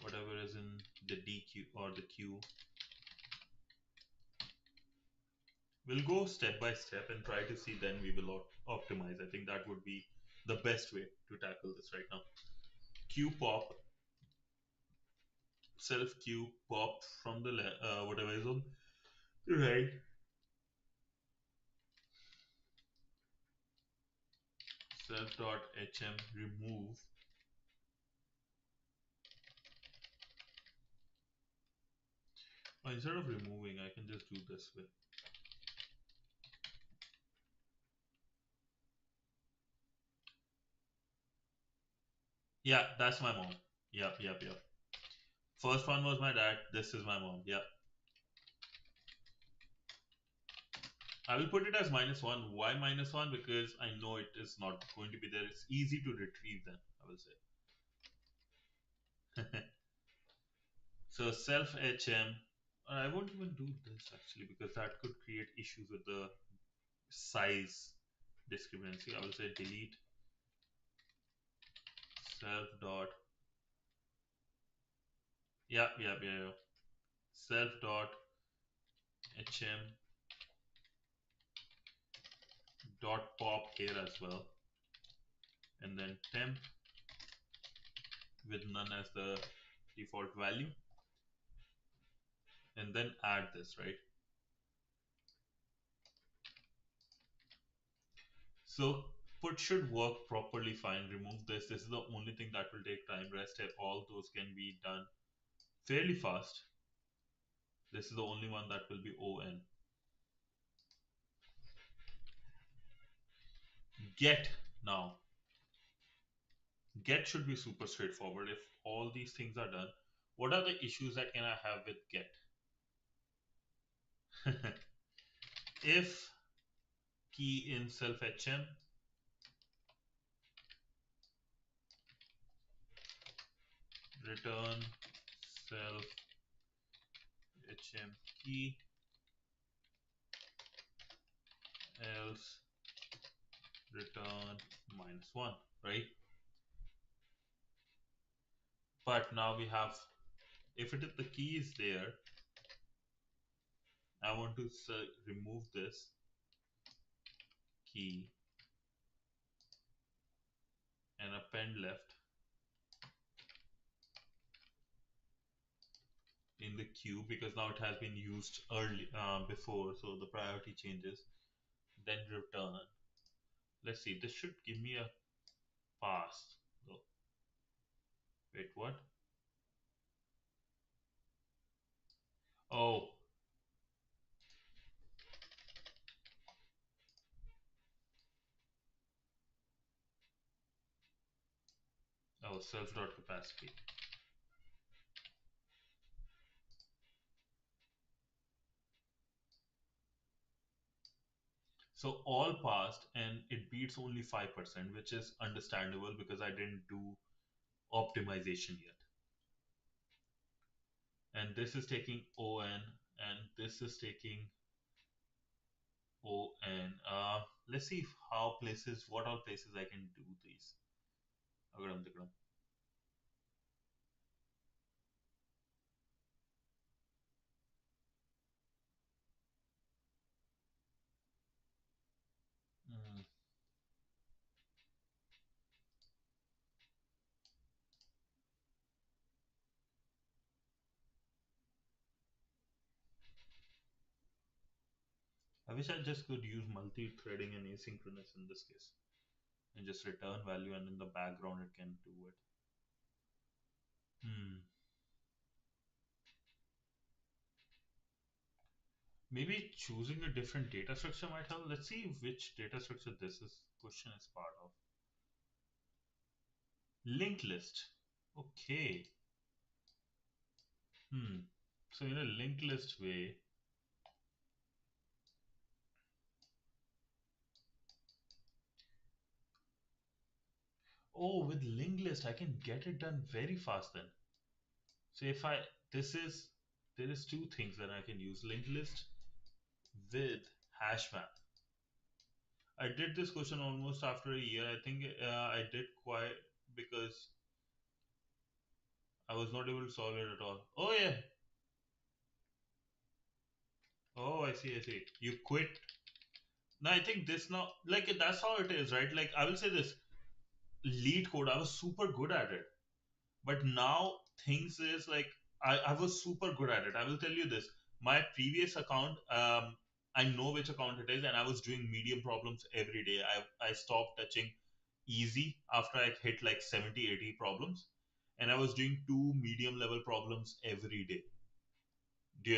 whatever is in the dequeue or the queue. We'll go step by step and try to see, then we will optimize. I think that would be the best way to tackle this right now. Queue pop, self queue pop from the whatever is on right. Self.hm remove. Instead of removing, I can just do this way. Yeah, that's my mom. Yep. First one was my dad. This is my mom. Yeah. I will put it as -1. Why -1? Because I know it is not going to be there. It's easy to retrieve then, I will say. So self hm. I won't even do this actually because that could create issues with the size discrepancy. I will say delete self dot. Yeah. Self dot hm dot pop here as well, and then temp with none as the default value, and then add this, right? So put should work properly fine. Remove this. This is the only thing that will take time. Rest all those can be done fairly fast. This is the only one that will be on. Get now. Get should be super straightforward. If all these things are done, what are the issues that can I have with get? If key in self hm return self hm key, else return -1, right? But now we have, if it is the key is there, I want to remove this key and append left in the queue because now it has been used early before, so the priority changes. Then return. Let's see, this should give me a pass. Oh, wait, what? Oh, self.capacity. So all passed and it beats only 5%, which is understandable because I didn't do optimization yet. And this is taking on and this is taking on. Let's see how places, what all places I can do these. Agadam, tikadam. Mm. I wish I just could use multi-threading and asynchronous in this case and just return value and in the background it can do it. Maybe choosing a different data structure might help. Let's see which data structure this is question is part of. Linked list. Okay. So in a linked list way, Oh, with linked list, I can get it done very fast then. So if I, this is, there is two things that I can use linked list with HashMap. I did this question almost after a year. I think I did quite because I was not able to solve it at all. Oh yeah. Oh, I see. I see. You quit. No, I think this now, like that's how it is, right? Like I will say this: Leetcode, I was super good at it, but now things is like I was super good at it. I will tell you this: my previous account, I know which account it is, and I was doing medium problems every day. I stopped touching easy after I hit like 70, 80 problems, and I was doing two medium level problems every day.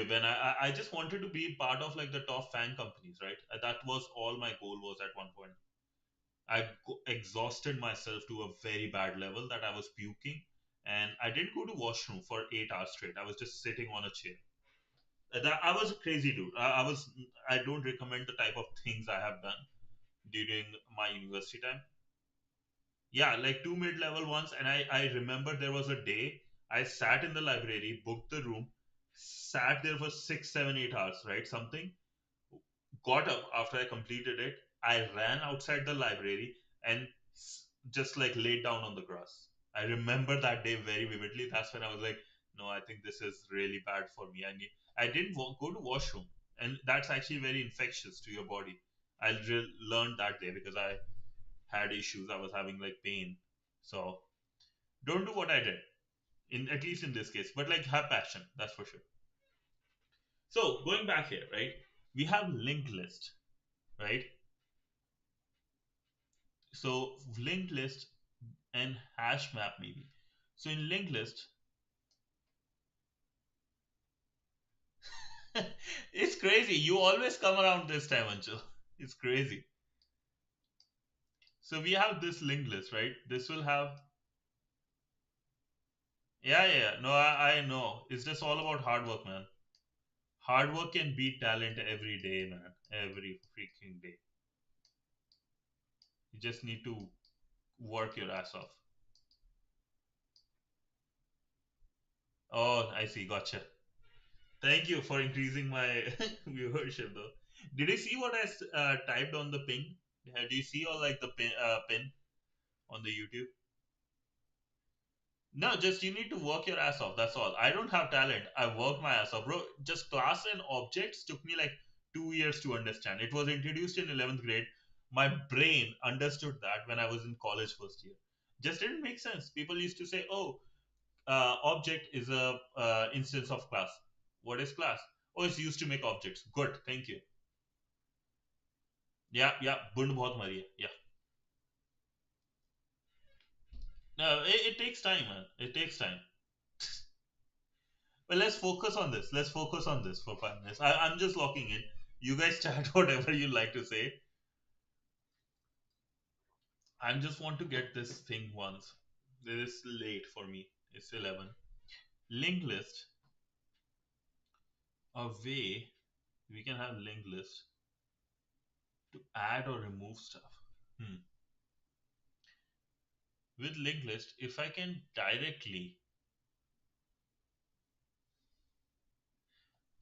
When I just wanted to be part of like the top FAANG companies, right? That was all my goal was at one point. Exhausted myself to a very bad level that I was puking, and I didn't go to washroom for 8 hours straight. I was just sitting on a chair. I was a crazy dude. I was. I don't recommend the type of things I have done during my university time. Yeah, like two mid-level ones, and I remember there was a day I sat in the library, booked the room, sat there for 6, 7, 8 hours, right? Something, got up after I completed it. I ran outside the library and just like laid down on the grass. I remember that day very vividly. That's when I was like, no, I think this is really bad for me. I didn't go to washroom, and that's actually very infectious to your body. Learned that day because I had issues. I was having like pain. So don't do what I did. In at least in this case, but like have passion. That's for sure. So going back here, right? We have linked list, right? So linked list and hash map maybe. So in linked list, it's crazy. You always come around this time, Anshul. It's crazy. So we have this linked list, right? This will have, yeah. No, I know. It's just all about hard work, man. Hard work can beat talent every day, man. Every freaking day. You just need to work your ass off. Oh, I see. Gotcha. Thank you for increasing my viewership, though. Did you see what I typed on the ping? Do you see all like the pin on the YouTube? No, just you need to work your ass off. That's all. I don't have talent. I worked my ass off, bro. Just class and objects took me like 2 years to understand. It was introduced in 11th grade. My brain understood that when I was in college first year. Just didn't make sense. People used to say, "Oh, object is a instance of class." What is class? Oh, it's used to make objects. Good, thank you. Yeah. Bund bahut mari hai. Yeah. No, it takes time, man. It takes time. Well, let's focus on this. Let's focus on this for 5 minutes. I'm just locking in. You guys chat whatever you like to say. I just want to get this thing once. It is late for me. It's 11. Linked list, a way we can have linked list to add or remove stuff. Hmm. With linked list, if I can directly,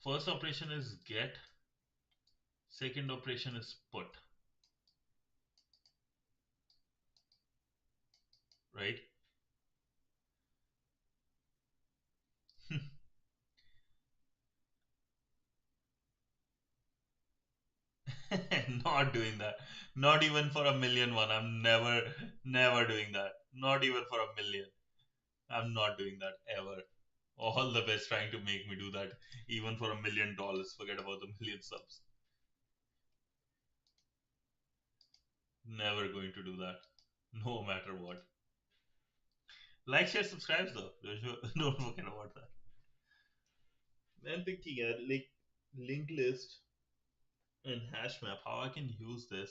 first operation is get, second operation is put, right? Not doing that. Not even for a million one. I'm never doing that. Not even for a million. I'm not doing that ever. All the best trying to make me do that, even for $1 million. Forget about the million subs. Never going to do that, no matter what. Like, share, subscribe though. Don't forget about that. I'm thinking, like linked list and hash map, how I can use this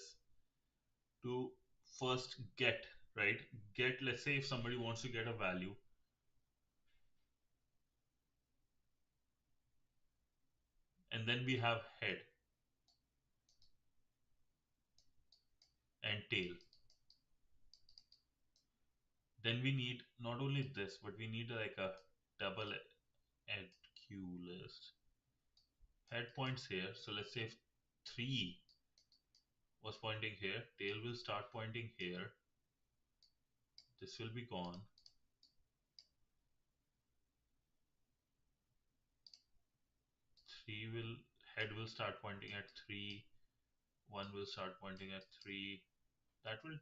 to first get, right? Get, let's say if somebody wants to get a value, and then we have head and tail. Then we need not only this, but we need like a double head queue list. Head points here. So let's say if 3 was pointing here, tail will start pointing here. This will be gone. 3 will head will start pointing at 3. 1 will start pointing at 3. That will,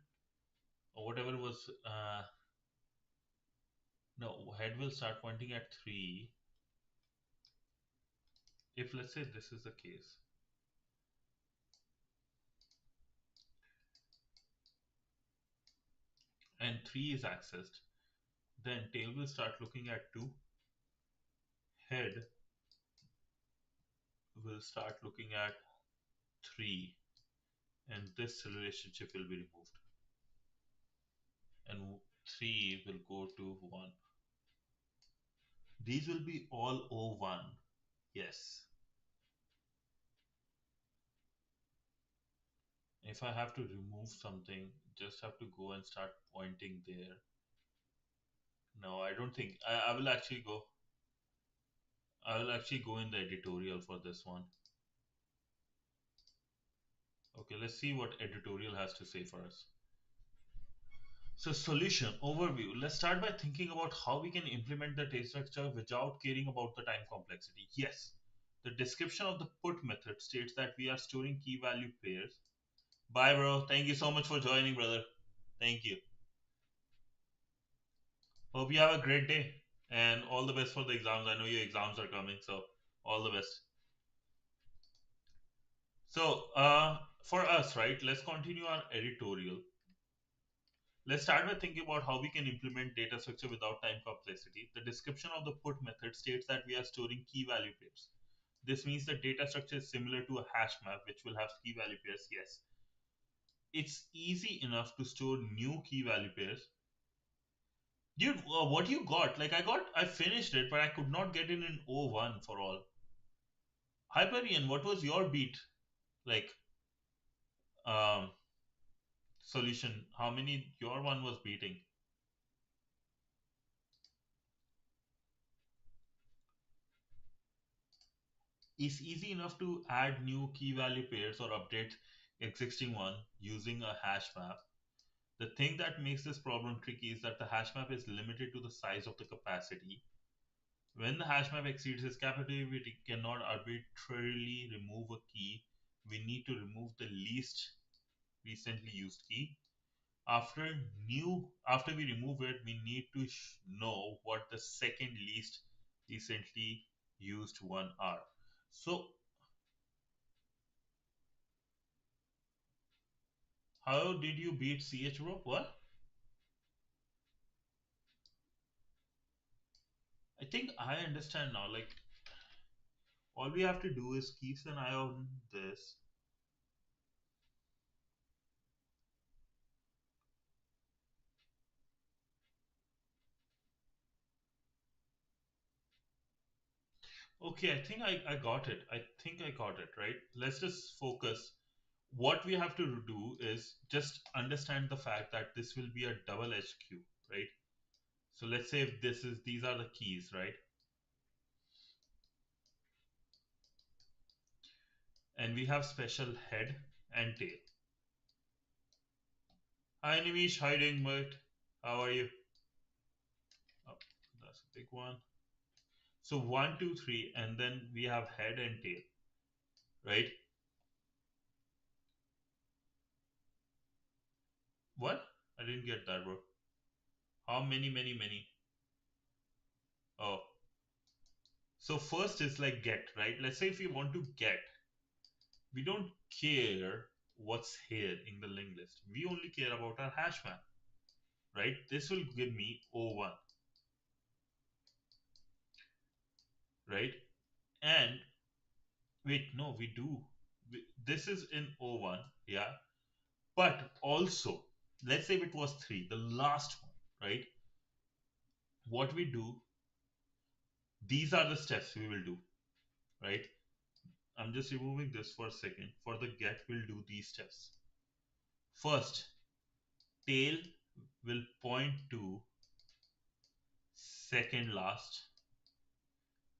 or whatever was no, head will start pointing at 3. If let's say this is the case, and 3 is accessed, then tail will start looking at 2. Head will start looking at 3, and this relationship will be removed, and 3 will go to 1. These will be all O1. Yes. If I have to remove something, just have to go and start pointing there. No, I don't think I will actually go. I will actually go in the editorial for this one. Okay, let's see what editorial has to say for us. So solution overview. Let's start by thinking about how we can implement the data structure without caring about the time complexity. Yes, the description of the put method states that we are storing key value pairs. Bye, bro. Thank you so much for joining, brother. Thank you. Hope you have a great day and all the best for the exams. I know your exams are coming, so all the best. So, for us, right, let's continue our editorial. Let's start by thinking about how we can implement data structure without time complexity. The description of the put method states that we are storing key value pairs. This means the data structure is similar to a hash map, which will have key value pairs. Yes. It's easy enough to store new key value pairs. Dude, what you got? Like, I finished it, but I could not get in O1 for all. Hyperion, what was your beat? Like, um, solution. How many your one was beating? It's easy enough to add new key value pairs or update existing one using a hash map. The thing that makes this problem tricky is that the hash map is limited to the size of the capacity. When the hash map exceeds its capacity, we cannot arbitrarily remove a key. We need to remove the least recently used key. After we remove it, we need to know what the second least recently used one are. So how did you beat CH bro? What? I think I understand now. Like all we have to do is keep an eye on this. Okay, I think I got it. I think I got it, right? Let's just focus. What we have to do is just understand the fact that this will be a double-edged queue, right? So let's say if these are the keys, right? And we have special head and tail. Hi Nimish, how are you doing, mate? How are you? Oh, that's a big one. So 1, 2, 3, and then we have head and tail, right? What? I didn't get that, bro. How many, many, many? Oh, so first is like get, right? Let's say if you want to get, we don't care what's here in the linked list. We only care about our hash map, right? This will give me O1, right? And wait, no, we do. This is in O1, yeah. But also, let's say if it was 3, the last one, right? What we do, these are the steps we will do, right? I'm just removing this for a second. For the get, we'll do these steps. First, tail will point to second last,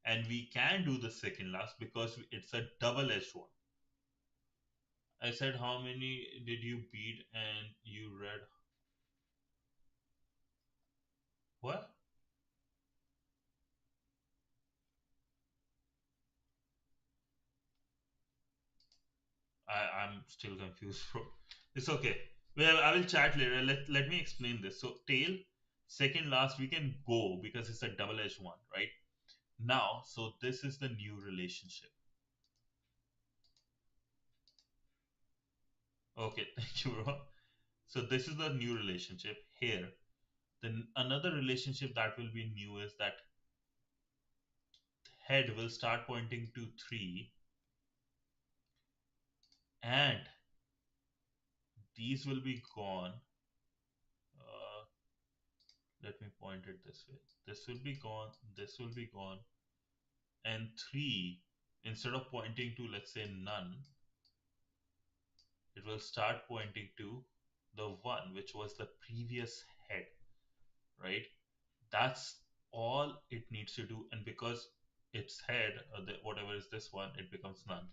and we can do the second last because it's a double-edged one. I said how many did you beat and you read what? I'm still confused, bro. It's okay. Well, I will chat later. Let me explain this. So tail, second last, we can go because it's a double-edged one, right? Now, so this is the new relationship. Okay, thank you, bro. So this is the new relationship here. Then another relationship that will be new is that head will start pointing to 3 and these will be gone. Uh, Let me point it this way. This will be gone, this will be gone, and 3, instead of pointing to, let's say, none, it will start pointing to the 1, which was the previous head, right? That's all it needs to do. And because its head, whatever is this one, it becomes none.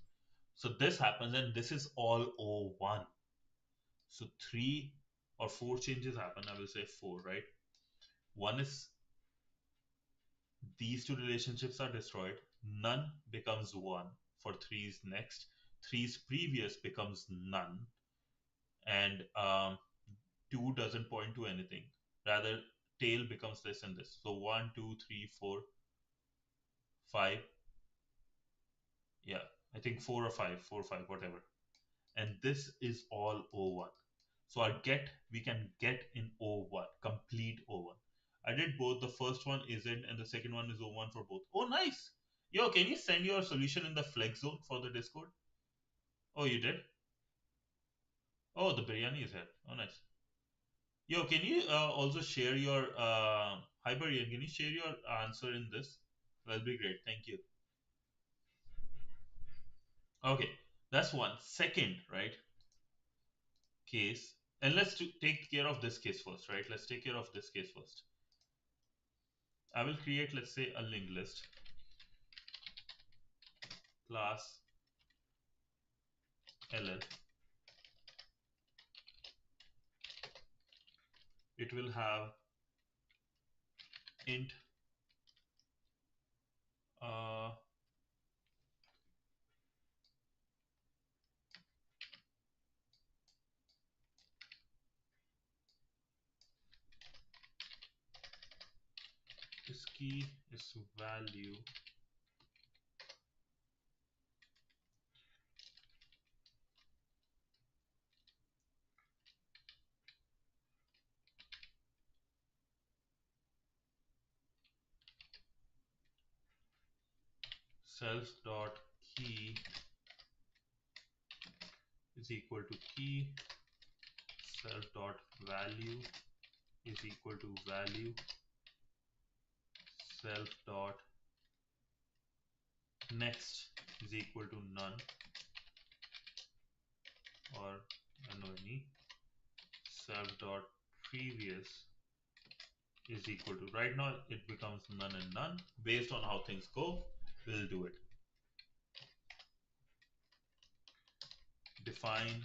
So this happens, and this is all O1. So 3 or 4 changes happen. I will say 4, right? One is these two relationships are destroyed. None becomes 1 for 3's next. 3's previous becomes none. And 2 doesn't point to anything. Rather, tail becomes this and this. So 1, 2, 3, 4, 5. Yeah, I think 4 or 5, 4 or 5, whatever. And this is all O1. So our get, we can get in O1, complete O1. I did both. The first one isn't, and the second one is O1 for both. Oh, nice. Yo, can you send your solution in the flex zone for the Discord? Oh, you did? Oh, the biryani is here. Oh, nice. Yo, can you also share your Hyperion? Can you share your answer in this? That'll be great. Thank you. Okay, that's one. Second, right? Case, and let's take care of this case first, right? Let's take care of this case first. I will create, let's say, a linked list class ll. It will have int uh, is key is value self dot key is equal to key, self dot value is equal to value, self dot next is equal to none, or any, self dot previous is equal to, right now it becomes none and none. Based on how things go, we'll do it. Define.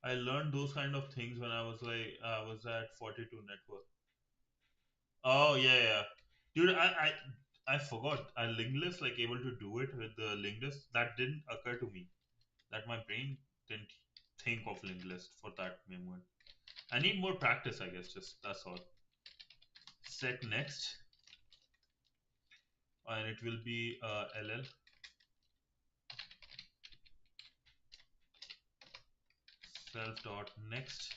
I learned those kind of things when I was at 42 network. Oh yeah, yeah. Dude, I forgot. I linked list like able to do it with the linked list. That didn't occur to me. That my brain didn't think of linked list for that moment. I need more practice, I guess. Just that's all. Set next, and it will be ll self dot next.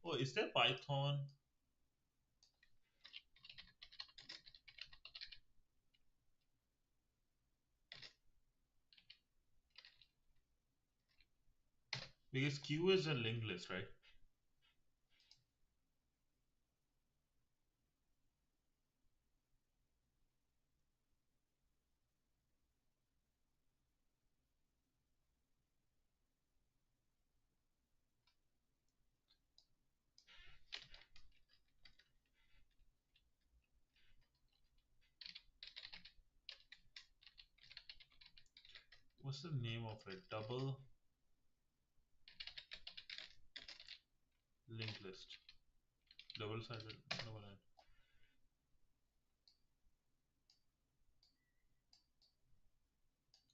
Oh, is there Python? Because Q is a linked list, right? what's the name of it? Double linked list. Double sided. Double line.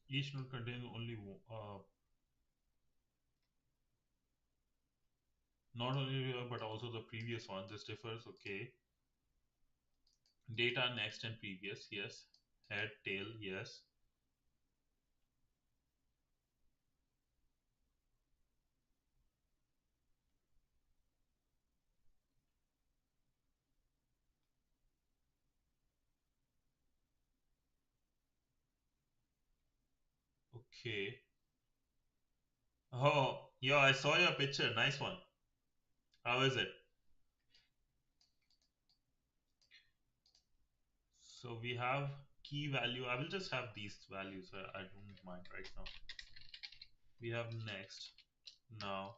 Each node contains only not only but also the previous one. This differs. Okay. Data next and previous. Yes. Head tail. Yes. Okay. Oh, yeah, I saw your picture. Nice one. How is it? So we have key value. I will just have these values. I don't mind right now. We have next. Now,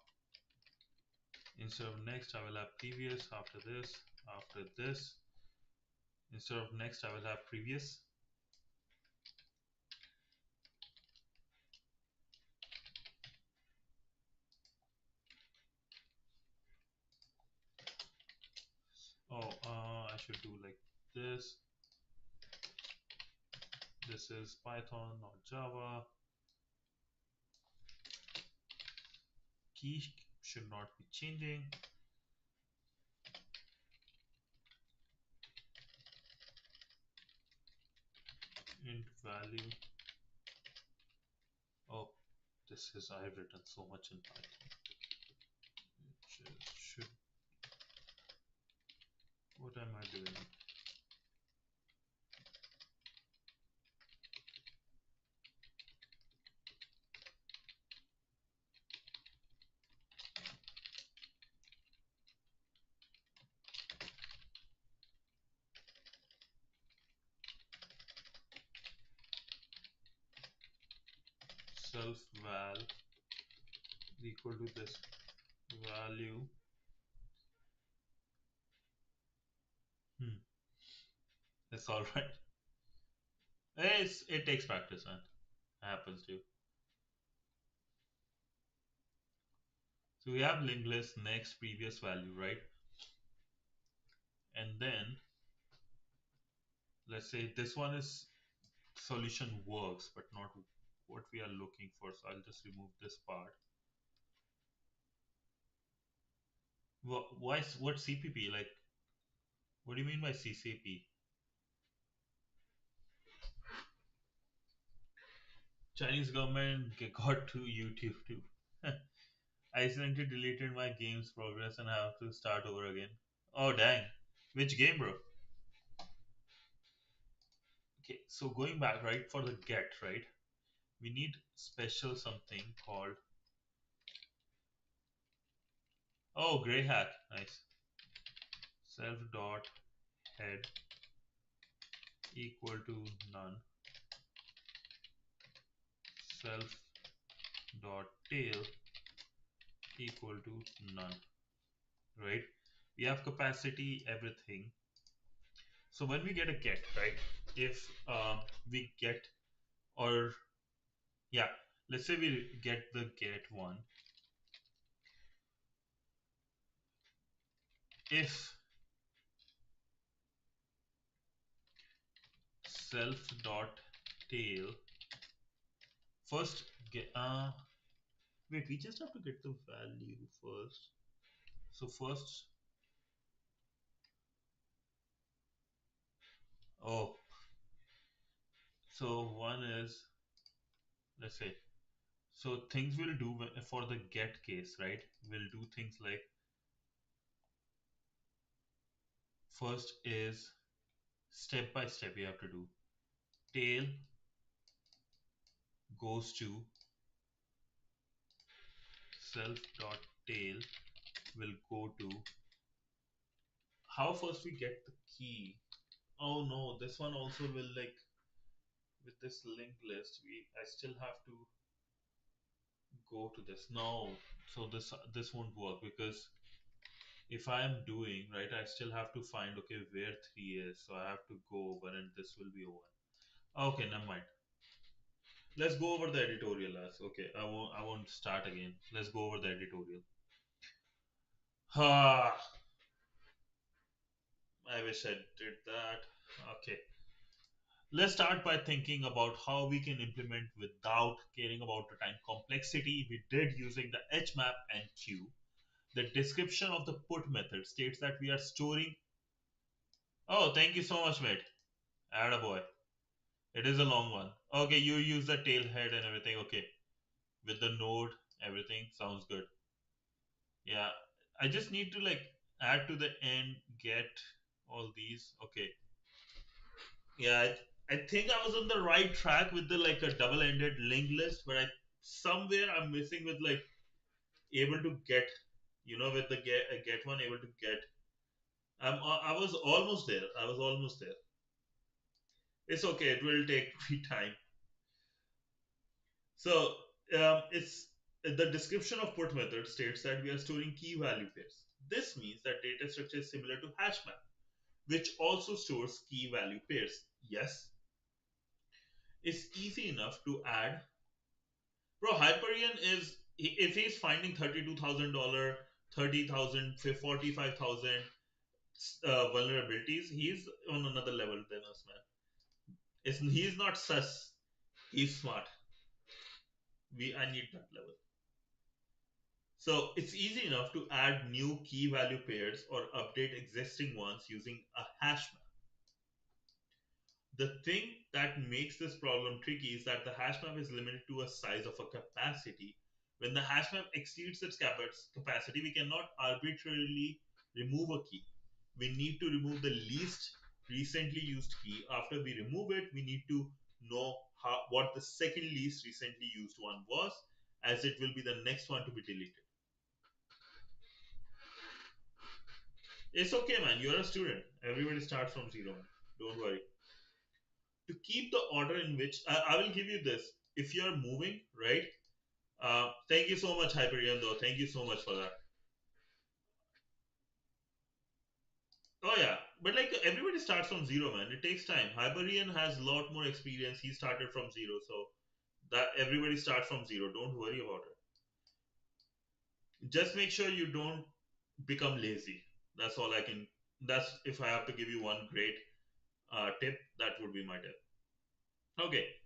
instead of next, I will have previous. After this, after this. Instead of next, I will have previous. Oh, I should do like this. This is Python, not Java. Key should not be changing. Int value. Oh, this is, I have written so much in Python. It just should. What am I doing? Self val equal to this value. It's all right. It takes practice, man. Happens to. So we have linked list next previous value, right? And then let's say this one is solution works, but not what we are looking for. So I'll just remove this part. What CPP? Like, what do you mean by CCP? Chinese government got to YouTube too. I accidentally deleted my game's progress and have to start over again. Oh dang! Which game, bro? Okay, so going back, right, for the get, right, we need special something called, oh, gray hack, nice. Self dot head equal to none. Self dot tail equal to none, right? We have capacity, everything. So when we get a get, right, if we get, or yeah, let's say we get the get one. If self dot tail first get wait, we just have to get the value first. So first, oh, so one is, let's say, so things we'll do for the get case, right? We'll do things like, first is step by step you have to do. Tail goes to self dot tail will go to, how first we get the key. Oh no, this one also will, like, with this linked list, I still have to go to this. No, so this won't work, because if I am doing right, I still have to find, okay, where 3 is. So I have to go over and this will be over. Okay, never mind. Let's go over the editorial as okay. I won't start again. Let's go over the editorial. Ah, I wish I did that. Okay. Let's start by thinking about how we can implement without caring about the time complexity we did using the HMAP and queue. The description of the put method states that we are storing. Oh, thank you so much, mate. Attaboy. It is a long one. Okay, you use the tail head and everything. Okay, with the node, everything sounds good. Yeah, I just need to like add to the end, get all these. Okay, yeah, I think I was on the right track with the like a double-ended linked list, but I somewhere I'm missing with like able to get, with the get one able to get. I was almost there. I was almost there. It's okay. It will take me time. So it's the description of put method states that we are storing key value pairs. This means that data structure is similar to HashMap, which also stores key value pairs. Yes, it's easy enough to add. Bro, Hyperion is if he's finding $32,000, 30,000, 45,000 vulnerabilities, he's on another level than us, man. He's not sus. He's smart. I need that level. So it's easy enough to add new key value pairs or update existing ones using a hash map. The thing that makes this problem tricky is that the hash map is limited to a size of a capacity. When the hash map exceeds its capacity, we cannot arbitrarily remove a key. We need to remove the least recently used key. After we remove it, we need to know what the second least recently used one was, as it will be the next one to be deleted. It's okay, man. You're a student. Everybody starts from zero, man. Don't worry. To keep the order in which I will give you this. If you're moving, right? Thank you so much, Hyperion, though. Thank you so much for that. Oh yeah, but like everybody starts from zero, man. It takes time. Hyperion has a lot more experience. He started from zero, so that everybody starts from zero. Don't worry about it. Just make sure you don't become lazy. That's all I can. That's if I have to give you one great tip, that would be my tip. Okay,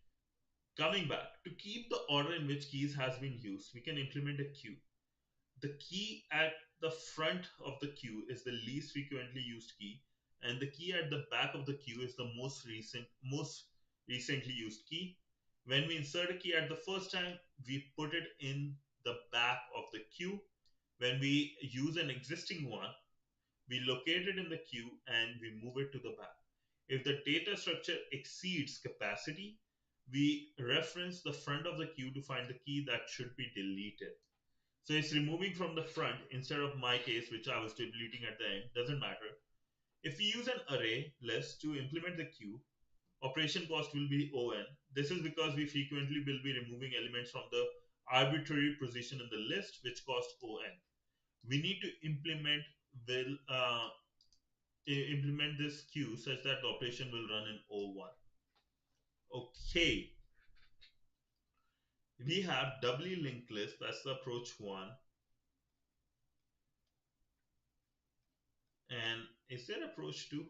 coming back, to keep the order in which keys has been used, we can implement a queue. The key at the front of the queue is the least frequently used key, and the key at the back of the queue is the most recently used key. When we insert a key at the first time, we put it in the back of the queue. When we use an existing one, we locate it in the queue and we move it to the back. If the data structure exceeds capacity, we reference the front of the queue to find the key that should be deleted. So it's removing from the front instead of my case, which I was deleting at the end. Doesn't matter. If we use an array list to implement the queue, operation cost will be on. This is because we frequently will be removing elements from the arbitrary position in the list, which cost on. We need to will implement this queue such that the operation will run in O1. Okay, we have doubly linked list. That's the approach one. And is there approach two?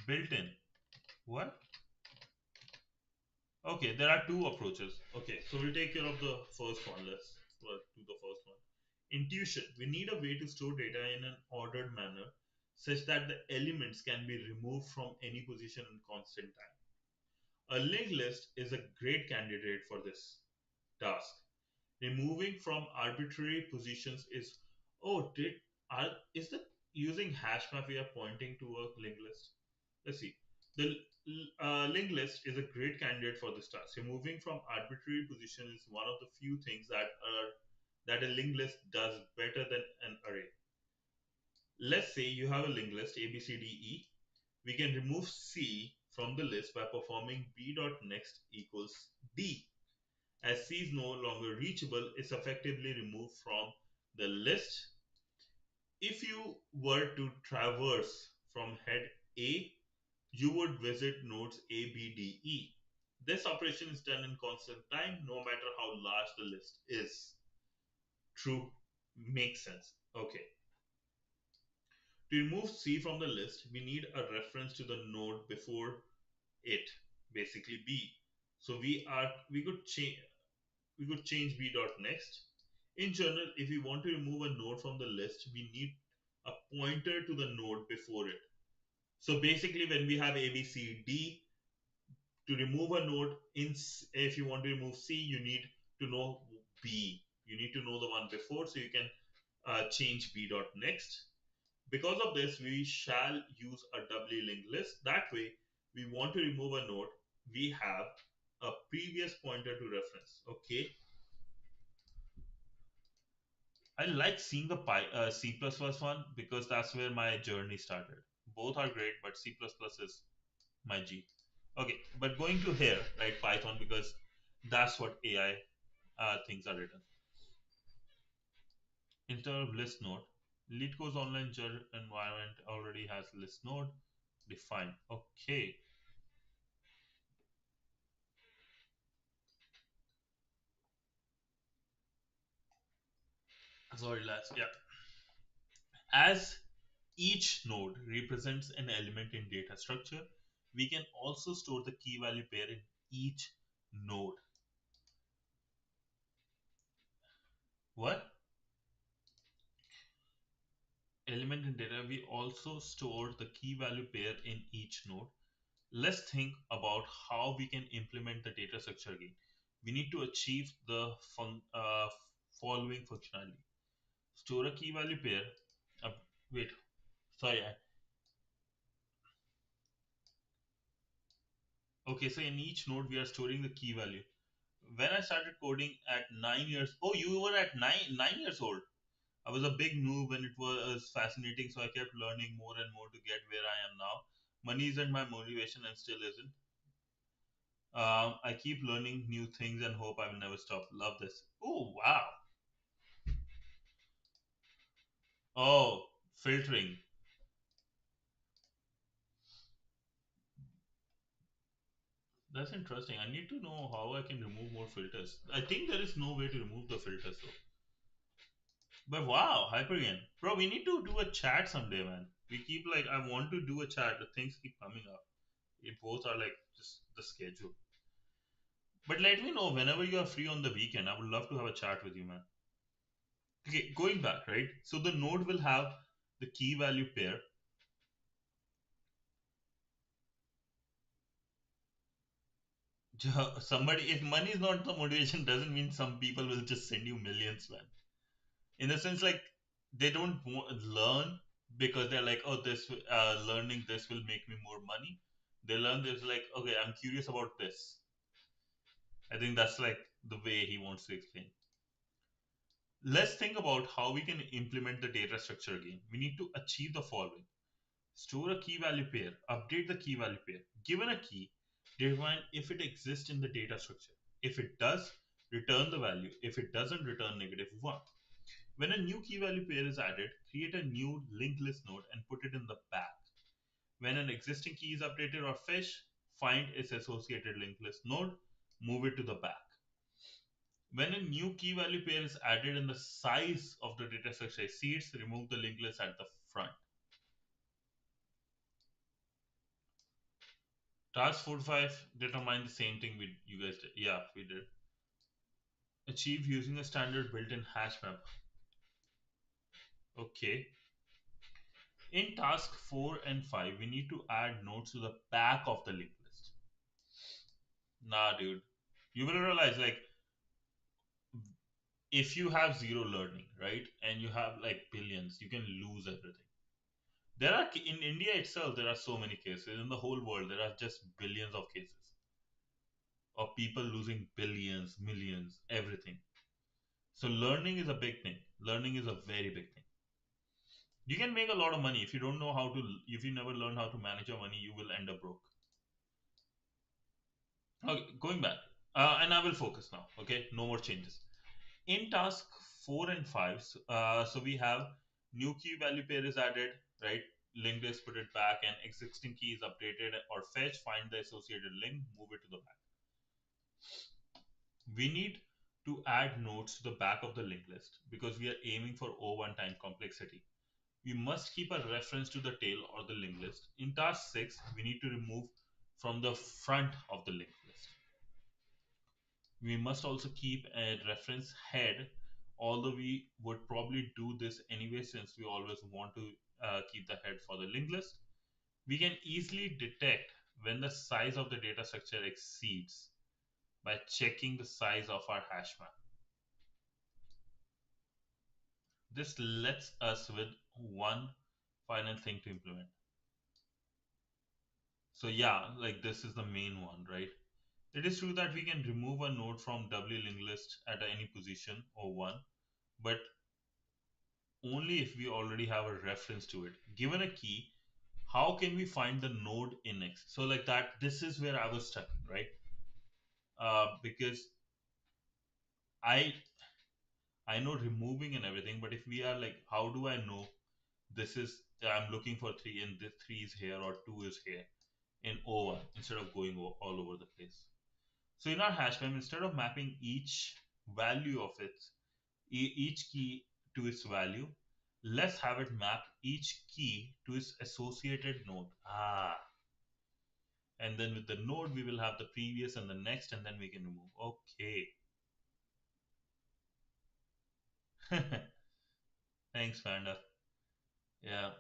Built in. What? Okay, there are two approaches. Okay, so we'll take care of the first one. Let's do the first one. Intuition. We need a way to store data in an ordered manner such that the elements can be removed from any position in constant time. A linked list is a great candidate for this task. Removing from arbitrary positions is is the using hash map we are pointing to a linked list? Let's see. The linked list is a great candidate for this task. Removing from arbitrary position is one of the few things that a linked list does better than an array. Let's say you have a linked list A B C D E. We can remove C from the list by performing b.next equals D. As C is no longer reachable, it's effectively removed from the list. If you were to traverse from head A you would visit nodes A, B, D, E. This operation is done in constant time, no matter how large the list is. True, makes sense. Okay. To remove C from the list, we need a reference to the node before it, basically B. So we could change B dot next. In general, if we want to remove a node from the list, we need a pointer to the node before it. So basically, when we have A, B, C, D, to remove a node if you want to remove C, you need to know B. You need to know the one before, so you can change B dot next. Because of this, we shall use a doubly linked list. That way, we want to remove a node, we have a previous pointer to reference. Okay. I like seeing the C++ one because that's where my journey started. Both are great, but C++ is my G. Okay, but going to here, right, Python, because that's what AI things are written. Instead of list node, Leetcode's online environment already has list node defined. Okay, sorry, lads. Yeah, as each node represents an element in data structure, we can also store the key value pair in each node. What? Element in data, we also store the key value pair in each node. Let's think about how we can implement the data structure again. We need to achieve the following functionality. Store a key value pair. Uh, wait, sorry. Okay, so in each node we are storing the key value. When I started coding at 9 years, oh, you were at 9 years old. I was a big noob and it was fascinating, so I kept learning more and more to get where I am now. Money isn't my motivation and still isn't. I keep learning new things and hope I will never stop. Love this. Oh, wow. Oh, filtering. That's interesting. I need to know how I can remove more filters. I think there is no way to remove the filters though. But wow, Hyperion. Bro, we need to do a chat someday, man. We keep like, I want to do a chat, but things keep coming up. It both are like just the schedule. But let me know whenever you are free on the weekend. I would love to have a chat with you, man. Okay, going back, right? So the node will have the key value pair. Somebody, if money is not the motivation, doesn't mean some people will just send you millions, man. In the sense, like they don't learn because they're like, oh, this learning this will make me more money. They learn this like, okay, I'm curious about this. I think that's like the way he wants to explain. Let's think about how we can implement the data structure again. We need to achieve the following. Store a key value pair, update the key value pair. Given a key, define if it exists in the data structure. If it does, return the value. If it doesn't, return -1. When a new key value pair is added, create a new linked list node and put it in the back. When an existing key is updated or fetched, find its associated linked list node, move it to the back. When a new key value pair is added in the size of the data structure exceeds, remove the linked list at the front. Task 45 determine the same thing you guys did. Yeah, we did. Achieve using a standard built-in hash map. Okay. In task 4 and 5, we need to add nodes to the back of the linked list. Nah, dude. You will realize like if you have zero learning, right, and you have like billions, you can lose everything. There are in India itself, there are so many cases. In the whole world, there are just billions of cases of people losing billions, millions, everything. So learning is a big thing. Learning is a very big thing. You can make a lot of money if you don't know how to. If you never learn how to manage your money, you will end up broke. Okay, going back, and I will focus now. Okay, no more changes. In task 4 and 5, so we have new key value pair is added, right? linked list, put it back, and existing key is updated or fetch, find the associated link, move it to the back. We need to add nodes to the back of the linked list because we are aiming for O1 time complexity. We must keep a reference to the tail or the linked list. In task 6, we need to remove from the front of the linked list. We must also keep a reference head, although we would probably do this anyway since we always want to keep the head for the linked list. We can easily detect when the size of the data structure exceeds by checking the size of our hash map. This lets us with one final thing to implement. So yeah, like this is the main one, right? It is true that we can remove a node from doubly linked list at any position or one, but only if we already have a reference to it. Given a key, how can we find the node index? So like that, this is where I was stuck, right? Because I I know removing and everything, but if we are like, how do I know this is I'm looking for three and this three is here or two is here in O1 instead of going all over the place. So in our hash map, instead of mapping each value of it, each key to its value, let's have it map each key to its associated node. And then with the node, we will have the previous and the next, and then we can remove. Okay. Thanks, Panda. Yeah.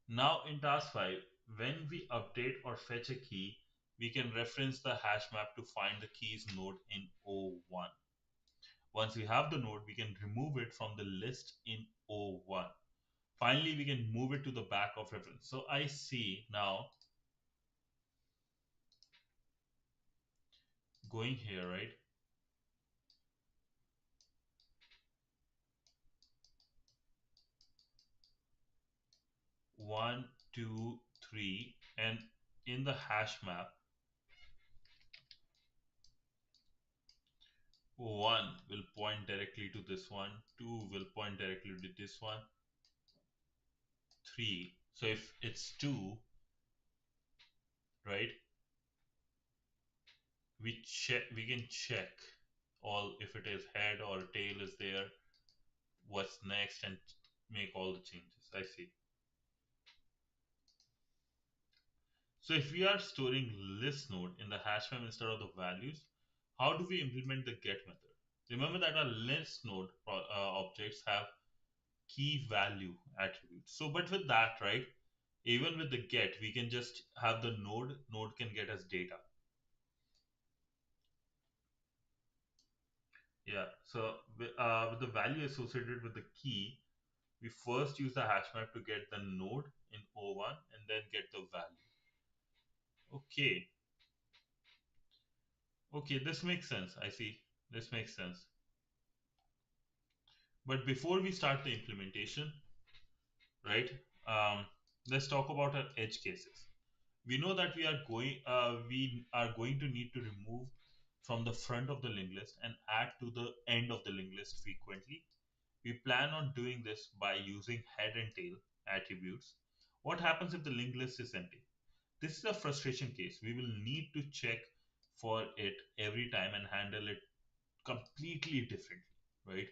Now in task 5, when we update or fetch a key, we can reference the hash map to find the keys node in O1. Once we have the node, we can remove it from the list in O1. Finally, we can move it to the back of reference. So I see now going here, right? 1, 2, 3, and in the hash map, 1 will point directly to this one, 2 will point directly to this one, 3. So if it's 2, right, we can check all if it is head or tail is there, what's next, and make all the changes. I see. So if we are storing list node in the hash map instead of the values, how do we implement the get method? Remember that our list node objects have key value attributes. So, but with that, right, even with the get, we can just have the node can get us data. Yeah, so with the value associated with the key, we first use the hash map to get the node in O1 and then get the value. Okay, okay, this makes sense. I see. This makes sense. But before we start the implementation, right, let's talk about our edge cases. We know that we are going to need to remove from the front of the linked list and add to the end of the linked list frequently. We plan on doing this by using head and tail attributes. What happens if the linked list is empty? This is a frustration case. We will need to check for it every time and handle it completely differently, right?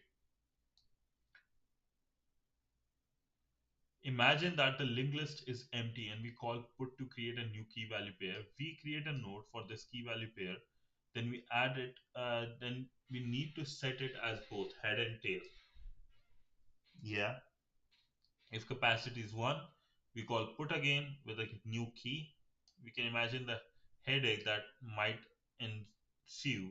Imagine that the linked list is empty and we call put to create a new key value pair. We create a node for this key value pair, then we add it, then we need to set it as both head and tail. Yeah. If capacity is 1, we call put again with a new key. We can imagine the headache that might ensue.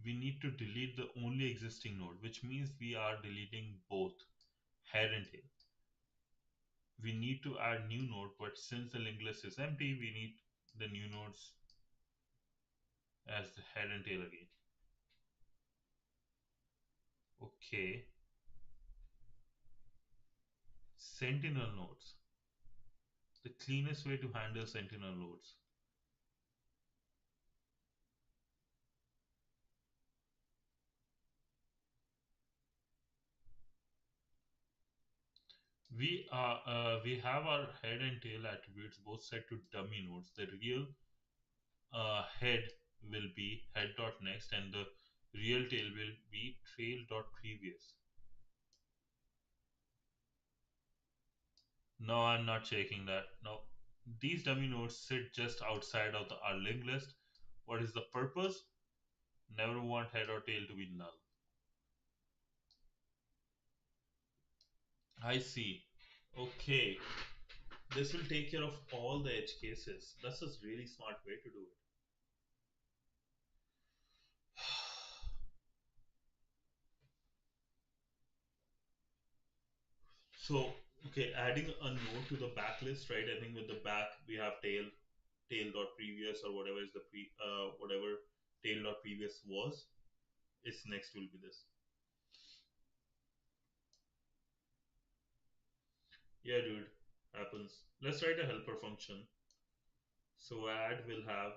We need to delete the only existing node, which means we are deleting both head and tail. We need to add new node, but since the linked list is empty, we need the new nodes as the head and tail again. Okay. Sentinel nodes. The cleanest way to handle sentinel nodes. We have our head and tail attributes both set to dummy nodes. The real head will be head.next and the real tail will be trail.previous. No, I'm not checking that. No. These dummy nodes sit just outside of our linked list. What is the purpose? Never want head or tail to be null. I see. Okay. This will take care of all the edge cases. That's a really smart way to do it. So, okay, adding a node to the backlist, right? I think with the back we have tail dot previous or whatever is the whatever tail dot previous was. Its next will be this. Yeah, dude, happens. Let's write a helper function. So add will have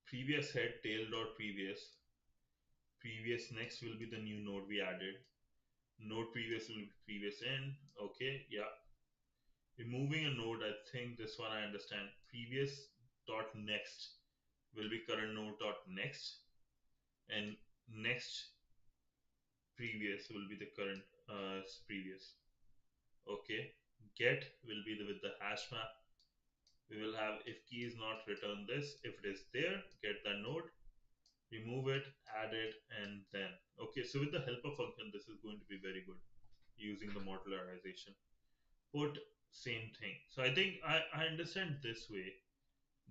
previous head tail dot previous. Previous next will be the new node we added. Node previous will be previous end. Okay, yeah. Removing a node, I think this one I understand. Previous dot next will be current node dot next, and next previous will be the current previous. Okay. Get will be with the hash map. We will have if key is not return this. If it is there, get the node, remove it, add it, and then. Okay, so with the helper function, this is going to be very good using the modularization. Put same thing. So I think I understand this way.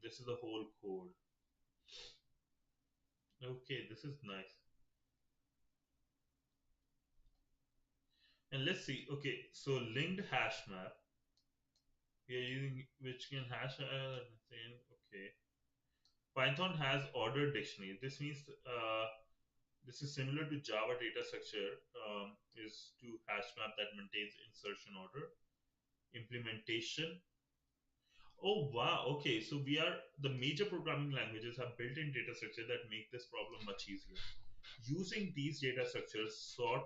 This is the whole code. Okay, this is nice. And let's see. Okay, so linked hash map. We are using which can hash. Okay. Python has ordered dictionary. This means this is similar to Java data structure. Is to hash map that maintains insertion order. Implementation. Oh wow. Okay, so we are the major programming languages have built-in data structure that make this problem much easier. Using these data structures sort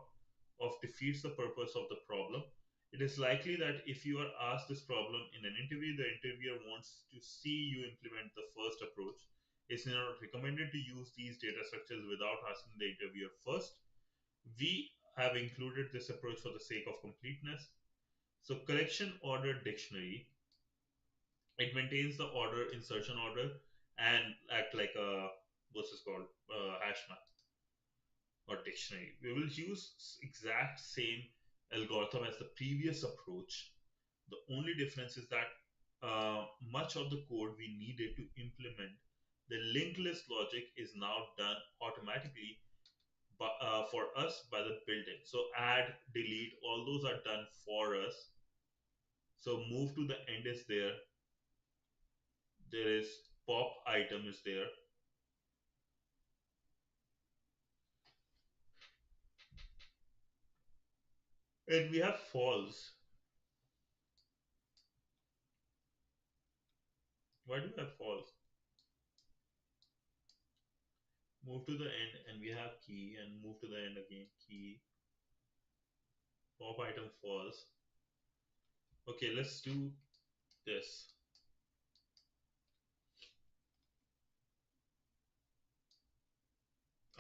of defeats the purpose of the problem. It is likely that if you are asked this problem in an interview, the interviewer wants to see you implement the first approach. It's not recommended to use these data structures without asking the interviewer first. We have included this approach for the sake of completeness. So collection order dictionary, it maintains the order insertion order and act like a what's this called hash map or dictionary. We will use exact same algorithm as the previous approach. The only difference is that much of the code we needed to implement the linked list logic is now done automatically for us by the built-in. So add, delete, all those are done for us. So move to the end is there. There is pop item is there. And we have false. Why do we have false? Move to the end and we have key and move to the end again. Key, pop item false. Okay, let's do this.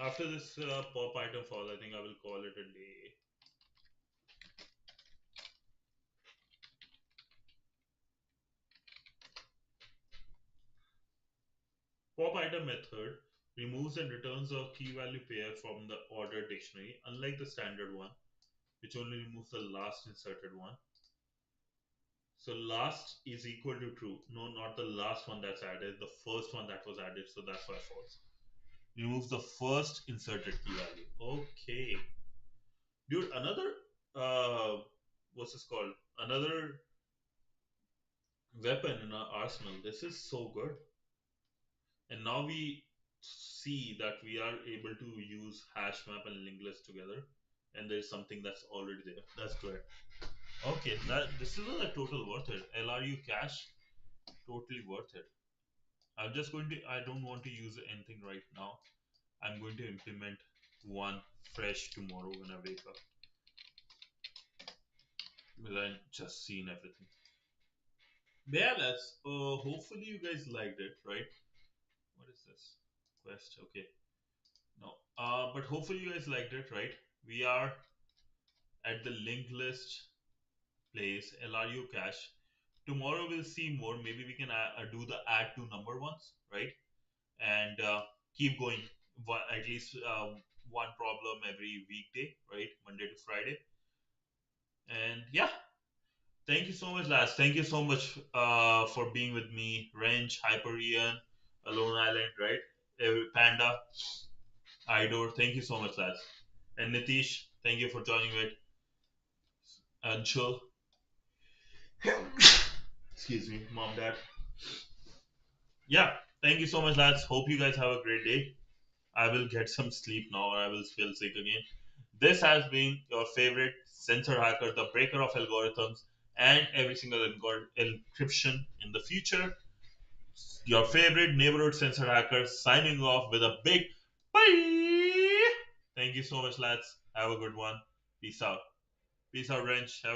After this pop item false, I think I will call it a day. Pop item method removes and returns a key value pair from the ordered dictionary, unlike the standard one, which only removes the last inserted one. So last is equal to true. No, not the last one that's added, the first one that was added, so that's why false. Removes the first inserted key value. Okay. Dude, another what's this called? Another weapon in our arsenal. This is so good. And now we see that we are able to use hash map and linked list together. And there's something that's already there. That's good. Okay, that this is a total worth it. LRU cache, totally worth it. I'm just going to I don't want to use anything right now. I'm going to implement one fresh tomorrow when I wake up. Because I just seen everything. Yeah, that's hopefully you guys liked it, right? What is this? Quest, okay. No. But hopefully you guys liked it, right? We are at the linked list place, LRU cache. Tomorrow we'll see more. Maybe we can do the add to number ones, right? And keep going. At least one problem every weekday, right? Monday to Friday. And yeah, thank you so much, lads. Thank you so much for being with me. Wrench, Hyperion, Alone Island, right? Panda, Idor. Thank you so much, lads. And Nitish, thank you for joining with Anshul. Excuse me, mom, dad. Yeah, thank you so much, lads. Hope you guys have a great day. I will get some sleep now, or I will feel sick again. This has been your favorite sensor hacker, the breaker of algorithms, and every single encryption in the future. Your favorite neighborhood sensor hacker signing off with a big bye. Thank you so much, lads. Have a good one. Peace out. Peace out, Wrench. Have